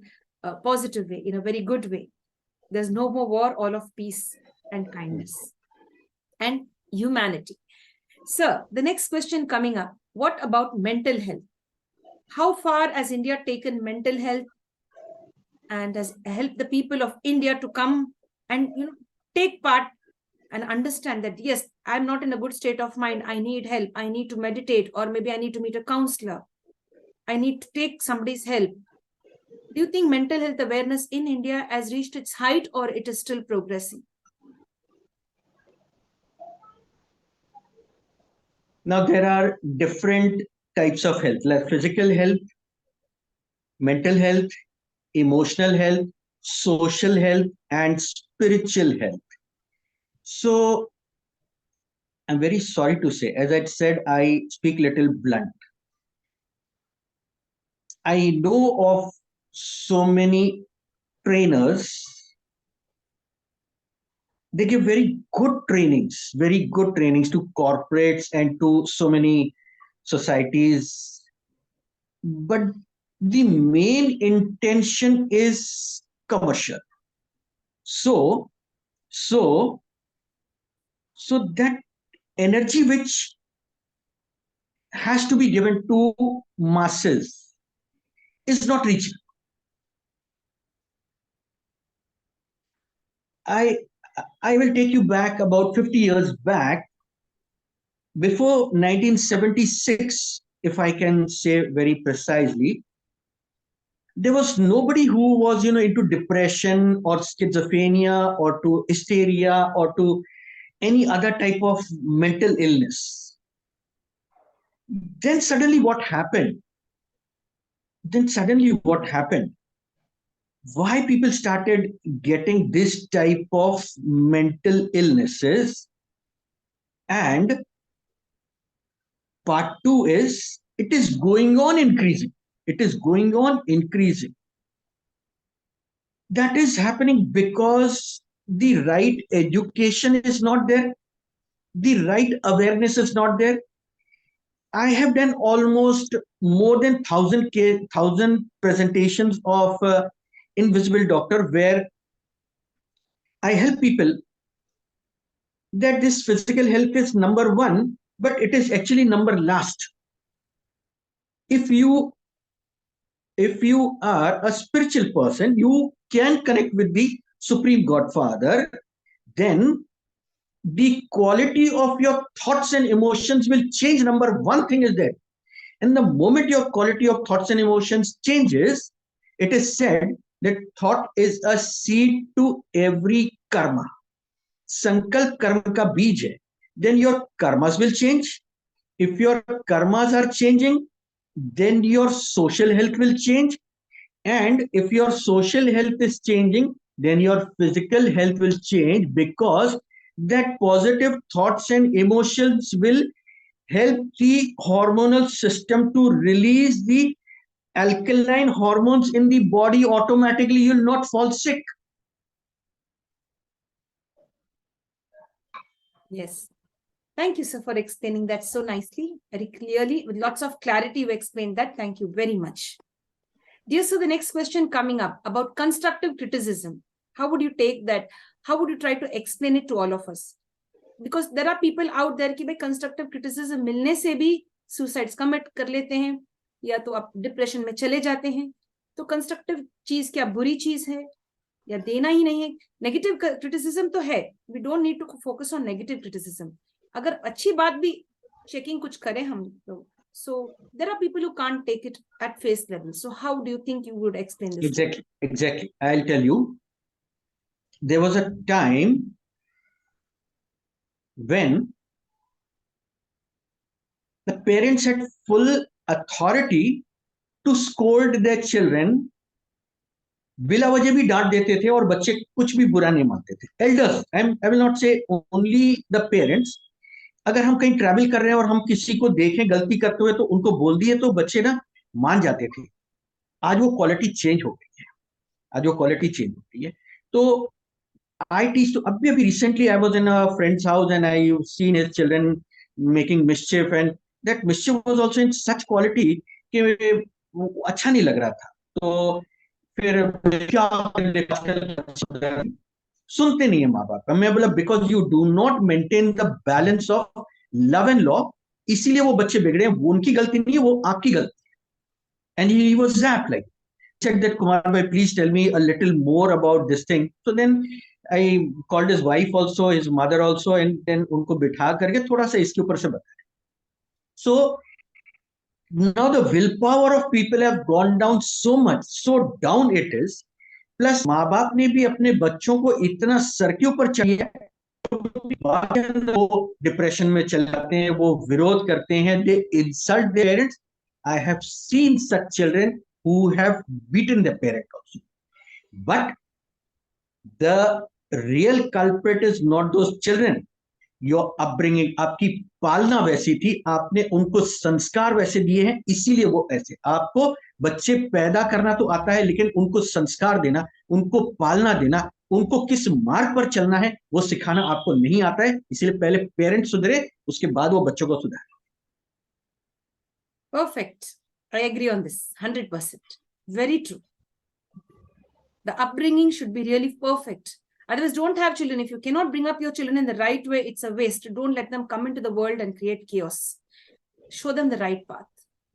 positive way, in a very good way. There's no more war, all of peace and kindness and humanity. Sir, the next question coming up, what about mental health? How far has India taken mental health and has helped the people of India to come and take part and understand that, yes, I'm not in a good state of mind. I need help. I need to meditate, or maybe I need to meet a counselor. I need to take somebody's help. Do you think mental health awareness in India has reached its height or it is still progressing? Now, there are different types of health, like physical health, mental health, emotional health, social health, and spiritual health. So, I'm very sorry to say, as I said, I speak little blunt. I know of so many trainers. They give very good trainings to corporates and to so many societies. But the main intention is commercial. So that energy which has to be given to masses is not reaching. I will take you back about 50 years back. before 1976, if I can say very precisely, there was nobody who was, into depression or schizophrenia or to hysteria or to any other type of mental illness. Then suddenly what happened? Why people started getting this type of mental illnesses? And part two is, it is going on increasing. That is happening because the right education is not there, the right awareness is not there. I have done almost more than 1,000 presentations of Invisible Doctor, where I help people that this physical health is number one, but it is actually number last. If you are a spiritual person, you can connect with the Supreme Godfather, then the quality of your thoughts and emotions will change. Number one thing is that. And the moment your quality of thoughts and emotions changes, it is said that thought is a seed to every karma. Sankalp karma ka beej hai. Then your karmas will change. If your karmas are changing, then your social health will change. And if your social health is changing, then your physical health will change, because that positive thoughts and emotions will help the hormonal system to release the alkaline hormones in the body. Automatically you'll not fall sick. Yes. Thank you, sir, for explaining that so nicely, very clearly, with lots of clarity. You explained that. Thank you very much. Dear sir, the next question coming up about constructive criticism. How would you take that? How would you try to explain it to all of us? Because there are people out there कि भाई constructive criticism मिलने से भी suicides commit कर लेते हैं, या तो आप डिप्रेशन में चले जाते हैं. तो कंस्ट्रक्टिव चीज क्या बुरी चीज है या देना ही नहीं है? नेगेटिव क्रिटिसिज्म तो है, we don't need to focus on negative criticism. अगर अच्छी बात भी चेकिंग कुछ करें हम तो, so there are people who can't take it at face level. So how do you think you would explain this? Exactly. I'll tell you. There was a time when the parents had full authority to scold their children. बिला वजह भी डांट देते थे और बच्चे कुछ भी बुरा नहीं मानते थे. एल्डर्स, आई विल नॉट से ओनली द पेरेंट्स. अगर हम कहीं ट्रैवल कर रहे हैं और हम किसी को देखें गलती करते हुए तो उनको बोल दिए तो बच्चे ना मान जाते थे. आज वो क्वालिटी चेंज हो गई है. तो I teach to अभी recently I was in a friend's house and I seen his children making mischief, and that mischief was also in such quality कि अच्छा नहीं लग रहा था. तो फिर क्या सुनते नहीं है माँ बाप का. मैं बोला because you do not maintain the balance of love and law, इसीलिए वो बच्चे बिगड़े हैं. वो उनकी गलती नहीं है, वो आपकी गलती है. And he was that like said that Kumar bhai, please tell me a little more about this thing. So then I called his wife also, his mother also, and then उनको बिठा करके थोड़ा सा इसके ऊपर से बताया. So now the willpower of people have gone down so much, so down it is. Plus माँ बाप ने भी अपने बच्चों को इतना सर के ऊपर चाहिए, वो डिप्रेशन में चले जाते हैं, वो विरोध करते हैं, they insult their parents. I have seen such children who have beaten their parent also. But the real culprit is not those children. Your upbringing, आपकी पालना वैसी थी, आपने उनको संस्कार वैसे दिए हैं, इसीलिए वो ऐसे. आपको बच्चे पैदा करना तो आता है, लेकिन उनको संस्कार देना, उनको पालना देना, उनको किस मार्ग पर चलना है वो सिखाना आपको नहीं आता है. इसीलिए पहले पेरेंट्स सुधरे, उसके बाद वो बच्चों को सुधारे. Perfect. I agree on this 100%. Very true. The upbringing should be really perfect. Otherwise, don't have children. If you cannot bring up your children in the right way, it's a waste. Don't let them come into the world and create chaos. Show them the right path.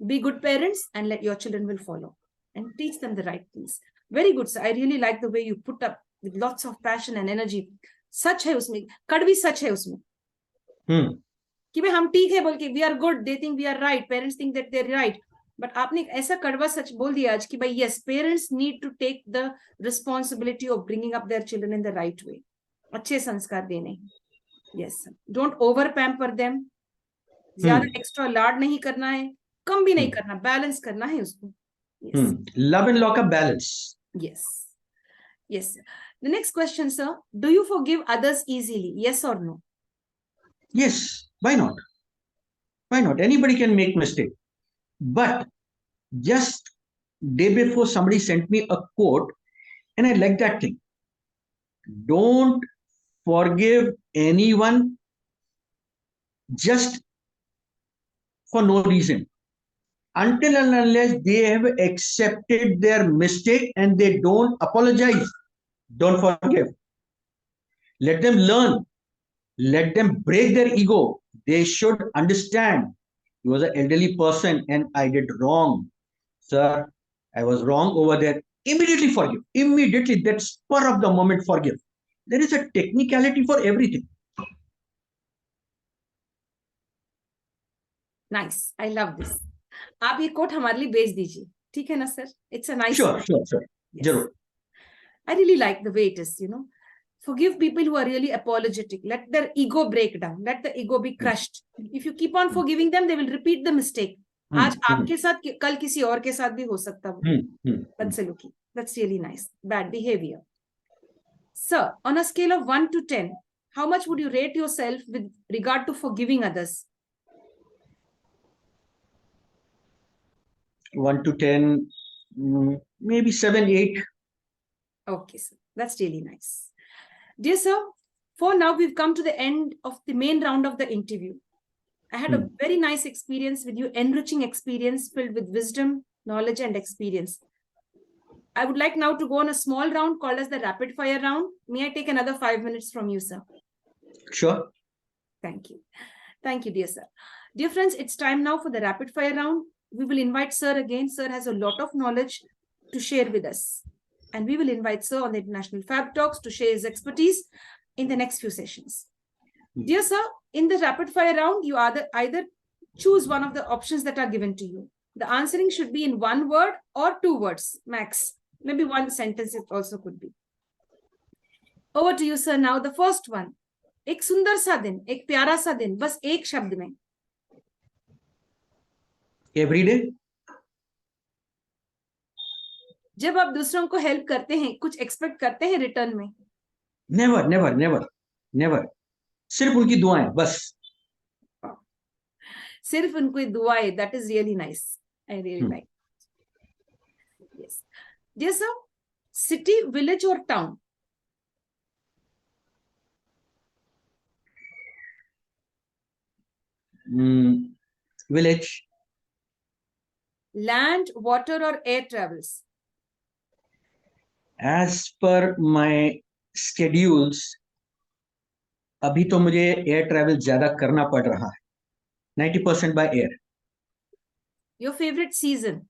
Be good parents and let your children will follow. And teach them the right things. Very good, sir. I really like the way you put up with lots of passion and energy. Sach hai usme. Kadvi sach hai usme. कि भाई हम ठीक है बोल के, we are good, they think we are right, parents think that they are right, but आपने एक ऐसा कड़वा सच बोल दिया आज कि भाई yes, parents need to take the responsibility of bringing up their children in the right way, अच्छे संस्कार देने। Yes, don't over pamper them, ज्यादा एक्स्ट्रा लाड नहीं करना है, कम भी नहीं करना, बैलेंस करना है उसको। लव एंड लॉ का balance. Yes. Yes. The next question, sir. Do you forgive others easily? Yes or no? Yes, why not? Why not? Anybody can make mistake. But just day before somebody sent me a quote and I like that thing. Don't forgive anyone just for no reason. Until and unless they have accepted their mistake and they don't apologize, don't forgive. Let them learn. Let them break their ego. They should understand he was an elderly person and I did wrong. Sir, I was wrong over there. Immediately forgive. Immediately, that spur of the moment, forgive. There is a technicality for everything. Nice. I love this. आप ये coat हमारे लिए भेज दीजिए, ठीक है ना sir? It's a nice. Sure. Yes. Jarur. I really like the way it is, you know. Forgive people who are really apologetic. Let their ego break down. Let the ego be crushed. If you keep on forgiving them, they will repeat the mistake. आज आपके साथ, कल किसी और के साथ भी हो सकता है। बदसलूकी. That's really nice. Bad behavior. Sir, on a scale of 1 to 10, how much would you rate yourself with regard to forgiving others? 1 to 10, maybe 7, 8. Okay, sir. That's really nice. Dear sir, for now we've come to the end of the main round of the interview. I had a very nice experience with you, enriching experience filled with wisdom, knowledge, and experience. I would like now to go on a small round called as the rapid fire round. May I take another 5 minutes from you, sir? Sure. Thank you. Thank you, dear sir. Dear friends, it's time now for the rapid fire round. We will invite sir again. Sir has a lot of knowledge to share with us. And we will invite sir on the International Fab Talks to share his expertise in the next few sessions. Dear sir, in the rapid fire round, you either choose one of the options that are given to you. The answering should be in one word or 2 words, max. Maybe 1 sentence it also could be. Over to you, sir. Now the first one. एक सुंदर सा दिन, एक प्यारा सा दिन, बस एक शब्द में. Every day. जब आप दूसरों को हेल्प करते हैं, कुछ एक्सपेक्ट करते हैं रिटर्न में? नेवर. सिर्फ उनकी दुआएं बस. सिर्फ उनको दुआएं. That is really nice. I really like. Yes. Dear sir, city, village or town? Village. Land, water or air travels? As per my schedules, अभी तो मुझे एयर ट्रैवल ज्यादा करना पड़ रहा है. 90% by air. Your favorite season?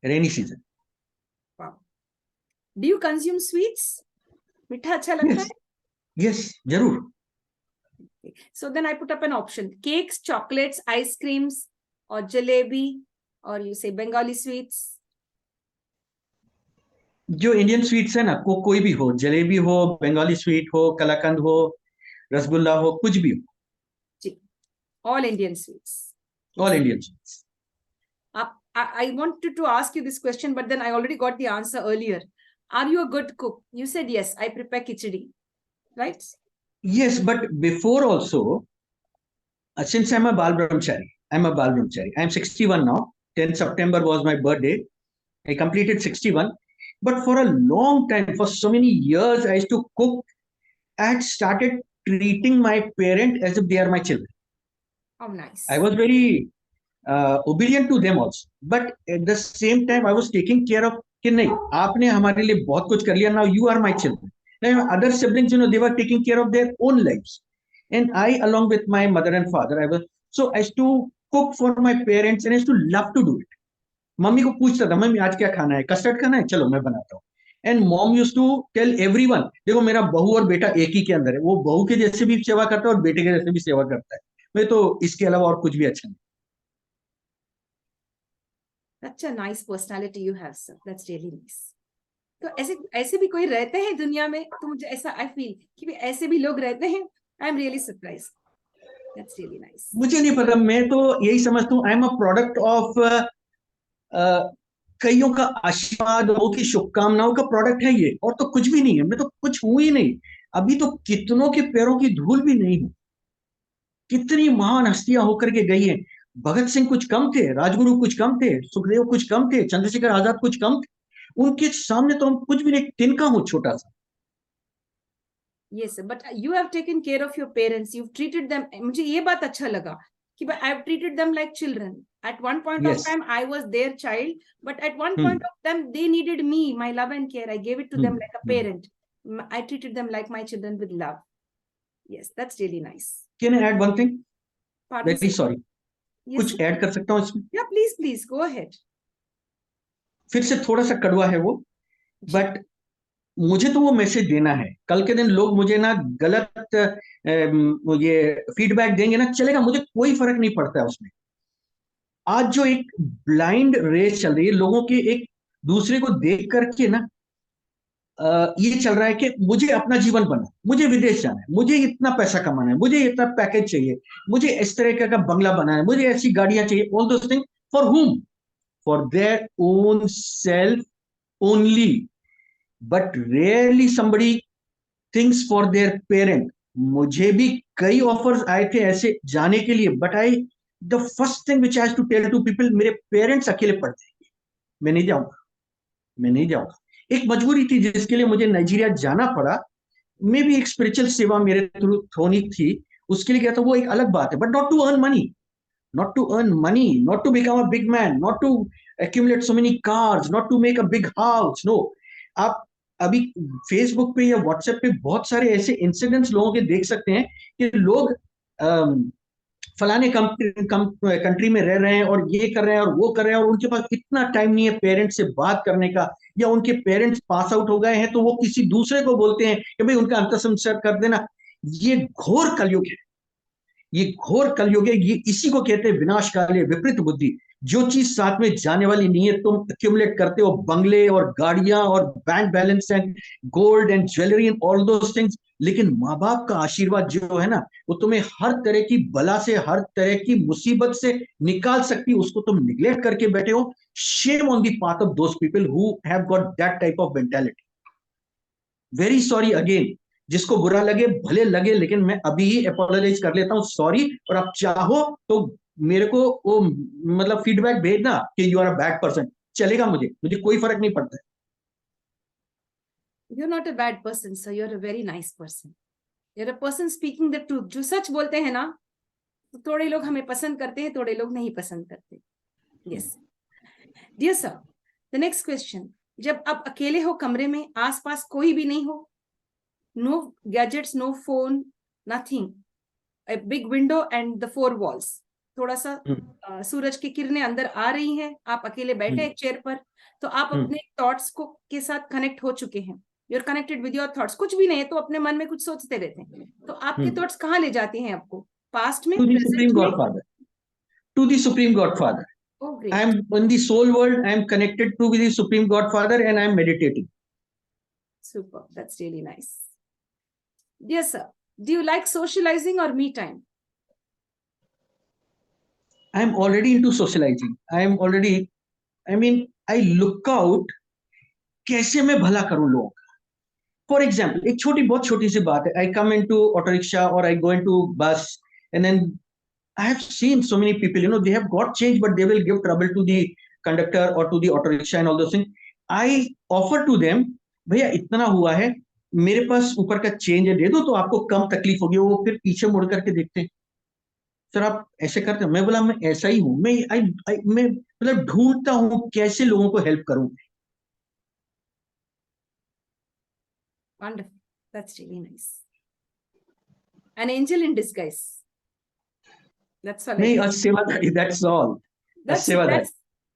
Rainy season. Wow. Do you consume sweets? मीठा अच्छा लगता है? Yes, जरूर. So then I put up an option: cakes, chocolates, ice creams, or jalebi, or you say Bengali sweets. जो Indian sweets है ना, कोई भी हो, जलेबी हो, बंगाली स्वीट हो, कलाकंद हो, रसगुल्ला हो, कुछ भी हो. जी, all Indian sweets. All Indian sweets. I wanted to ask you this question, but then I already got the answer earlier. Are you a good cook? You said yes. I prepare khichdi, right? Yes, but before also, since I'm a Bal Brahmachari, I'm 61 now. 10 September was my birthday. I completed 61. But for a long time, for so many years, I used to cook. I had started treating my parents as if they are my children. Oh, nice. I was very obedient to them also. But at the same time, I was taking care of, कि नहीं, आपने हमारे लिए बहुत कुछ कर लिया, now you are my children. Now, other siblings, they were taking care of their own lives. And I, along with my mother and father, I used to cook for my parents and I used to love to do it. Mummy को पूछता था, mummy आज क्या खाना है, custard खाना है, चलो मैं बनाता हूँ. And mom used to tell everyone, देखो मेरा बहू और बेटा एक ही के अंदर है, वो बहू के जैसे भी सेवा करता है और बेटे के जैसे भी सेवा करता है, मैं तो इसके अलावा और कुछ भी अच्छा नहीं। Such a nice personality you have, sir. That's really nice. तो ऐसे ऐसे भी कोई रहते हैं दुनिया में, तो मुझे ऐसा आई फील कि भी ऐसे भी लोग रहते हैं. I am really surprise. That's really nice. मुझे नहीं पता, मैं तो यही समझता हूँ I am a product of कईयों का आशीर्वाद, लोगों की शुभकामनाओं का प्रोडक्ट है ये, और तो कुछ भी नहीं है, मैं तो कुछ हूं ही नहीं। अभी तो कितनों के पैरों की धूल भी नहीं हूं, कितनी महान हस्तियां होकर के गई हैं। भगत सिंह कुछ कम थे, राजगुरु कुछ कम थे, सुखदेव कुछ कम थे, चंद्रशेखर आजाद कुछ कम थे, उनके सामने तो हम कुछ भी नहीं, तिनका हूं छोटा सा। Yes, but you have taken care of your parents. You've treated them. मुझे ये बात अच्छा लगा कि I've treated them like children. At one point of Yes. time, I was their child, but at one Hmm. point of time, they needed me, my love and care. I gave it to them like a parent. I treated them like my children with love. Yes, that's really nice. Can I add one thing? Pardon, Very sir? sorry. Yes, कुछ sir. Add कर सकता हूँ इसमें? Yeah, please, go ahead. फिर से थोड़ा सा कड़वा है वो, बट मुझे तो वो मैसेज देना है। कल के दिन लोग मुझे ना गलत ये फीडबैक देंगे ना, चलेगा, मुझे कोई फर्क नहीं पड़ता है उसमें। आज जो एक ब्लाइंड रेस चल रही है, लोगों के एक दूसरे को देख करके ना, ये चल रहा है कि मुझे अपना जीवन बना, मुझे विदेश जाना है, मुझे इतना पैसा कमाना है, मुझे इतना पैकेज चाहिए, मुझे इस तरह का बंगला बनाना है, मुझे ऐसी गाड़ियां चाहिए। ऑल दोस थिंग फॉर हुम? For their own self only, but rarely somebody things for their parent. मुझे भी कई ऑफर्स आए थे ऐसे जाने के लिए, but I the first thing which I to tell to people, मेरे पेरेंट्स अकेले पड़ जाएंगे, मैं नहीं जाऊंगा, मैं नहीं जाऊंगा। एक मजबूरी थी जिसके लिए मुझे नाइजीरिया जाना पड़ा, मे भी एक स्पिरिचुअल सेवा मेरे थ्रू होनी थी, उसके लिए गया था, वो एक अलग बात है, but not to earn money, not to earn money, not to become a big man, not to accumulate so many cars, not to make a big house. No. आप अभी फेसबुक पे या व्हाट्सएप पे बहुत सारे ऐसे इंसिडेंट्स लोगों के देख सकते हैं कि लोग फलाने कंट्री में रह रहे हैं और ये कर रहे हैं और वो कर रहे हैं, और उनके पास इतना टाइम नहीं है पेरेंट्स से बात करने का, या उनके पेरेंट्स पास आउट हो गए हैं तो वो किसी दूसरे को बोलते हैं कि भाई उनका अंतर संस्कार कर देना। ये घोर कलयुग है, ये घोर कलयुग है, ये इसी को कहते हैं विनाशकाली विपरीत बुद्धि। जो चीज साथ में जाने वाली नहीं है, तुम एक्यूमुलेट करते हो बंगले और गाड़ियां और bank balance and gold and jewellery and all those things, लेकिन माँ बाप का आशीर्वाद जो है ना, वो तुम्हें हर तरह की बला से, हर तरह की मुसीबत से निकाल सकती है, उसको तुम निग्लेक्ट करके बैठे हो। Shame on the part of those people who have got that type of mentality. Very sorry again, जिसको बुरा लगे भले लगे, लेकिन मैं अभी ही अपोलोजाइज कर लेता हूं, सॉरी। और आप चाहो तो मेरे को वो मतलब फीडबैक भेजना कि you are a bad person, चलेगा, मुझे कोई फर्क नहीं पड़ता है। You're not a bad person, sir. You're a very nice person. You're a person speaking the truth. जो सच बोलते हैं ना, तो थोड़े लोग हमें पसंद करते हैं, थोड़े लोग नहीं पसंद करते. Yes. Dear sir, the next question. जब आप अकेले हो कमरे में, आसपास कोई भी नहीं हो, no gadgets, no phone, nothing, a big window and the four walls, थोड़ा सा सूरज की किरणें अंदर आ रही हैं, आप अकेले बैठे एक चेयर पर, तो आप अपने थॉट्स को के साथ कनेक्ट हो चुके हैं. You are connected with your thoughts. कुछ भी नहीं है तो अपने मन में कुछ सोचते रहते हैं, तो आपके थॉट्स कहाँ ले जाते हैं आपको? पास्ट में, टू द प्रेजेंट सुप्रीम में? Godfather, to the supreme godfather. Oh, I great. am in the soul world, I am connected to the supreme godfather and I am meditating. Super. That's really nice. Dear sir, do you like socializing or me time? I am already into socializing. I am already, I mean, I look out कैसे मैं भला करूं लोगों का. For example, एक बहुत छोटी सी बात है, I come into auto rickshaw और I go into bus, and then I have seen so many people, they have got change, but they will give trouble to the conductor or to the auto rickshaw and all those things. I offer to them, भैया इतना हुआ है, मेरे पास ऊपर का change है, दे दो तो आपको कम तकलीफ होगी। वो फिर पीछे मुड़ करके देखते हैं, सर आप ऐसे करते हैं। मैं बोला मैं ऐसा ही हूं, मैं मतलब ढूंढता हूं कैसे लोगों को हेल्प करूं. Wonderful. That's really nice. An angel in disguise. That's all. नहीं, सेवाधारी, that's all. That's सेवाधारी.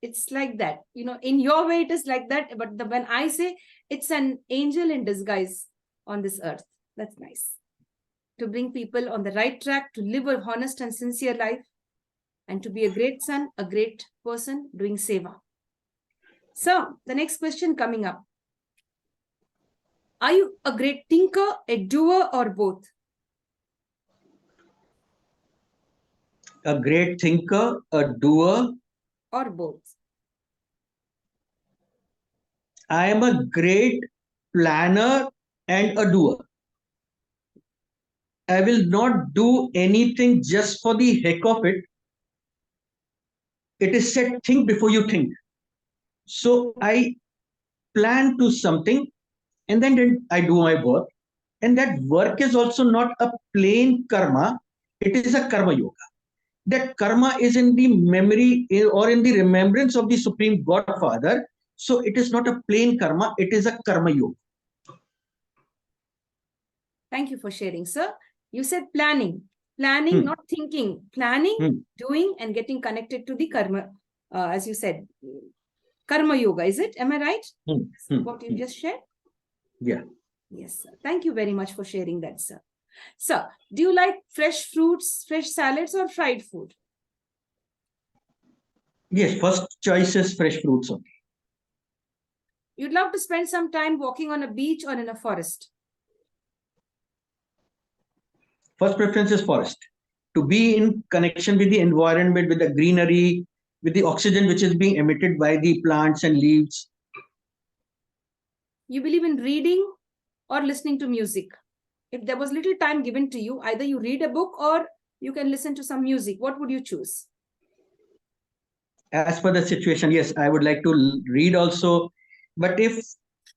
it's like that. In your way it is like that, but when I say it's an angel in disguise on this earth. That's nice. To bring people on the right track, to live a honest and sincere life, and to be a great son, a great person doing seva. So, the next question coming up. Are you a great thinker, a doer, or both? A great thinker, a doer, or both? I am a great planner and a doer. I will not do anything just for the heck of it. It is said, think before you think. So I plan to something and then I do my work. And that work is also not a plain karma, it is a karma yoga. That karma is in the memory or in the remembrance of the Supreme Godfather. So it is not a plain karma, it is a karma yoga. Thank you for sharing, sir. You said planning, not thinking, planning, doing, and getting connected to the karma, as you said, karma yoga, is it? Am I right? What you just shared? Yeah. Yes, sir. Thank you very much for sharing that, sir. Sir, do you like fresh fruits, fresh salads, or fried food? Yes, first choice is fresh fruits only. You'd love to spend some time walking on a beach or in a forest? First preference is forest. To be in connection with the environment, with the greenery, with the oxygen which is being emitted by the plants and leaves. You believe in reading or listening to music? If there was little time given to you, either you read a book or you can listen to some music. What would you choose? As per the situation, yes, I would like to read also. But if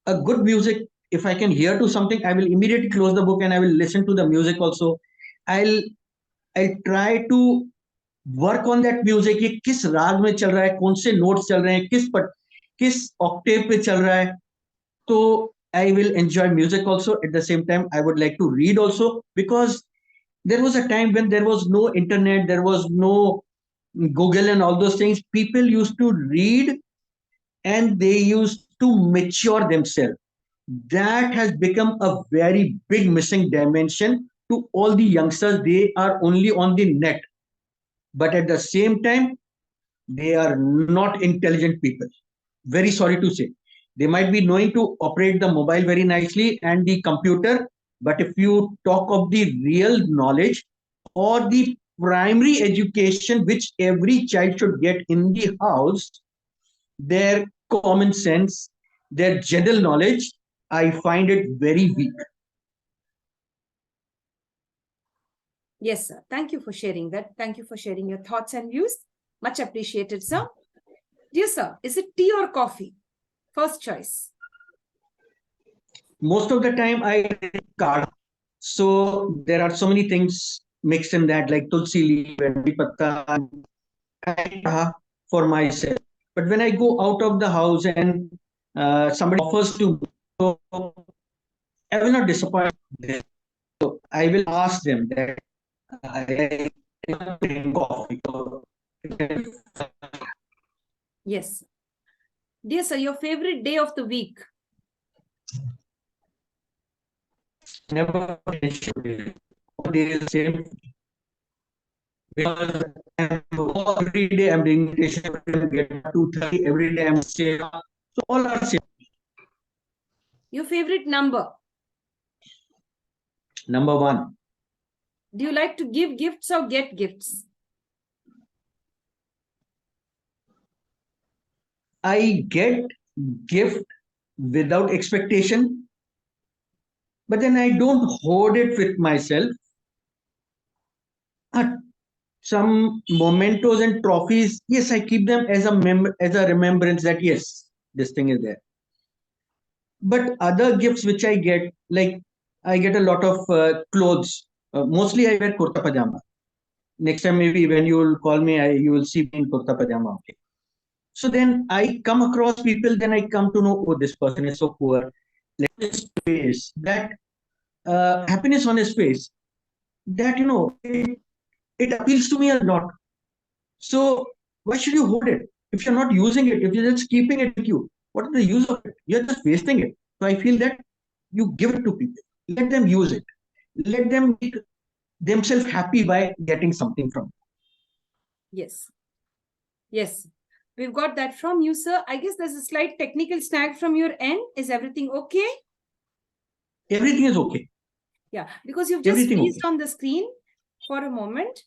a good music, if I can hear to something, I will immediately close the book and I will listen to the music also. I'll try to work on that music. ये किस राग में चल रहा है, कौन से notes चल रहे हैं, किस octave पे चल रहा है. So I will enjoy music also. At the same time, I would like to read also, because there was a time when there was no internet, there was no Google and all those things. People used to read and they used to mature themselves. That has become a very big missing dimension to all the youngsters. They are only on the net, but at the same time, they are not intelligent people. Very sorry to say. They might be knowing to operate the mobile very nicely and the computer, but if you talk of the real knowledge or the primary education which every child should get in the house, their common sense, their general knowledge, I find it very weak. Yes, sir. Thank you for sharing that. Thank you for sharing your thoughts and views. Much appreciated, sir. Dear sir, is it tea or coffee? First choice. Most of the time I drink kadha. So there are so many things mixed in that, like tulsi leaf and patta for myself. But when I go out of the house and somebody offers to, so I will not disappoint them. So I will ask them that I drink coffee. Yes. Dear sir, your favorite day of the week? Never all day is the same, because every day I'm doing meditation, get 2:30, every day I'm saying, so all are same. Your favorite number? Number 1. Do you like to give gifts or get gifts? I get gift without expectation, but then I don't hoard it with myself. Some mementos and trophies, yes, I keep them as a remembrance that yes, this thing is there. But other gifts which I get, like I get a lot of clothes. Mostly I wear kurta pajama. Next time maybe when you will call me, you will see me in kurta pajama. Okay. So then I come across people, then I come to know, oh, this person is so poor. Like his face, that happiness on his face, that, it appeals to me a lot. So why should you hold it? If you're not using it, if you're just keeping it with you, what is the use of it? You're just wasting it. So I feel that you give it to people, let them use it, let them make themselves happy by getting something from it. Yes. Yes. We've got that from you, sir. I guess there's a slight technical snag from your end. Is everything okay? Everything is okay. Yeah, because you've just Everything freezed okay. on the screen for a moment.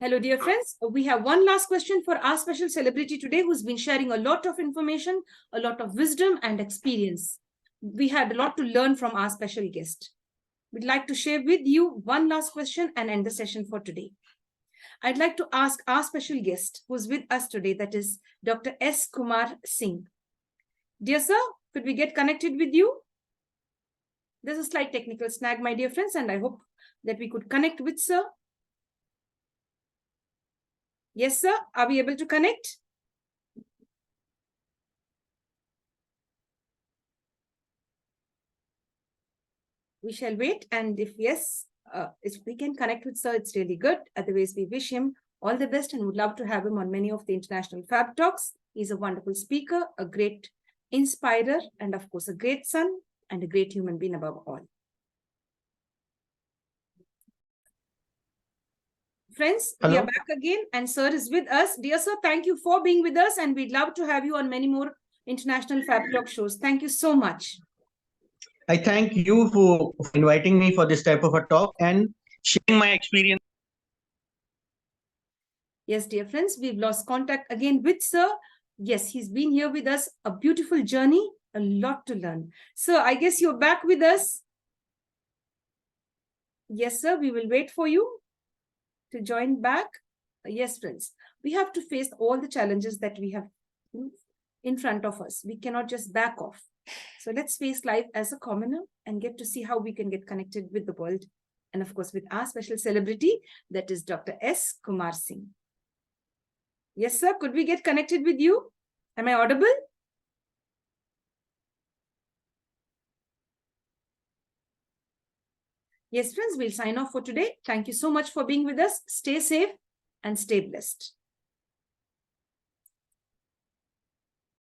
Hello, dear friends. We have one last question for our special celebrity today, who's been sharing a lot of information, a lot of wisdom and experience. We had a lot to learn from our special guest. We'd like to share with you one last question and end the session for today. I'd like to ask our special guest who's with us today, that is Dr. S. Kumar Singh. Dear sir, could we get connected with you? There's a slight technical snag, my dear friends, and I hope that we could connect with sir. Yes, sir. Are we able to connect? We shall wait. And if yes, if we can connect with sir, it's really good. Otherwise, we wish him all the best and would love to have him on many of the international Fab Talks. He's a wonderful speaker, a great inspirer, and of course, a great son and a great human being above all. Friends, Hello? we are back again and sir is with us. Dear sir, thank you for being with us and we'd love to have you on many more international Fab Talk shows. Thank you so much. I thank you for inviting me for this type of a talk and sharing my experience. Yes, dear friends, we've lost contact again with sir. Yes, he's been here with us. A beautiful journey, a lot to learn. Sir, I guess you're back with us. Yes, sir, we will wait for you to join back. Yes, friends, we have to face all the challenges that we have in front of us. We cannot just back off. So let's face life as a commoner and get to see how we can get connected with the world. And of course, with our special celebrity, that is Dr. S. Kumar Singh. Yes, sir. Could we get connected with you? Am I audible? Yes, friends, we'll sign off for today. Thank you so much for being with us. Stay safe and stay blessed.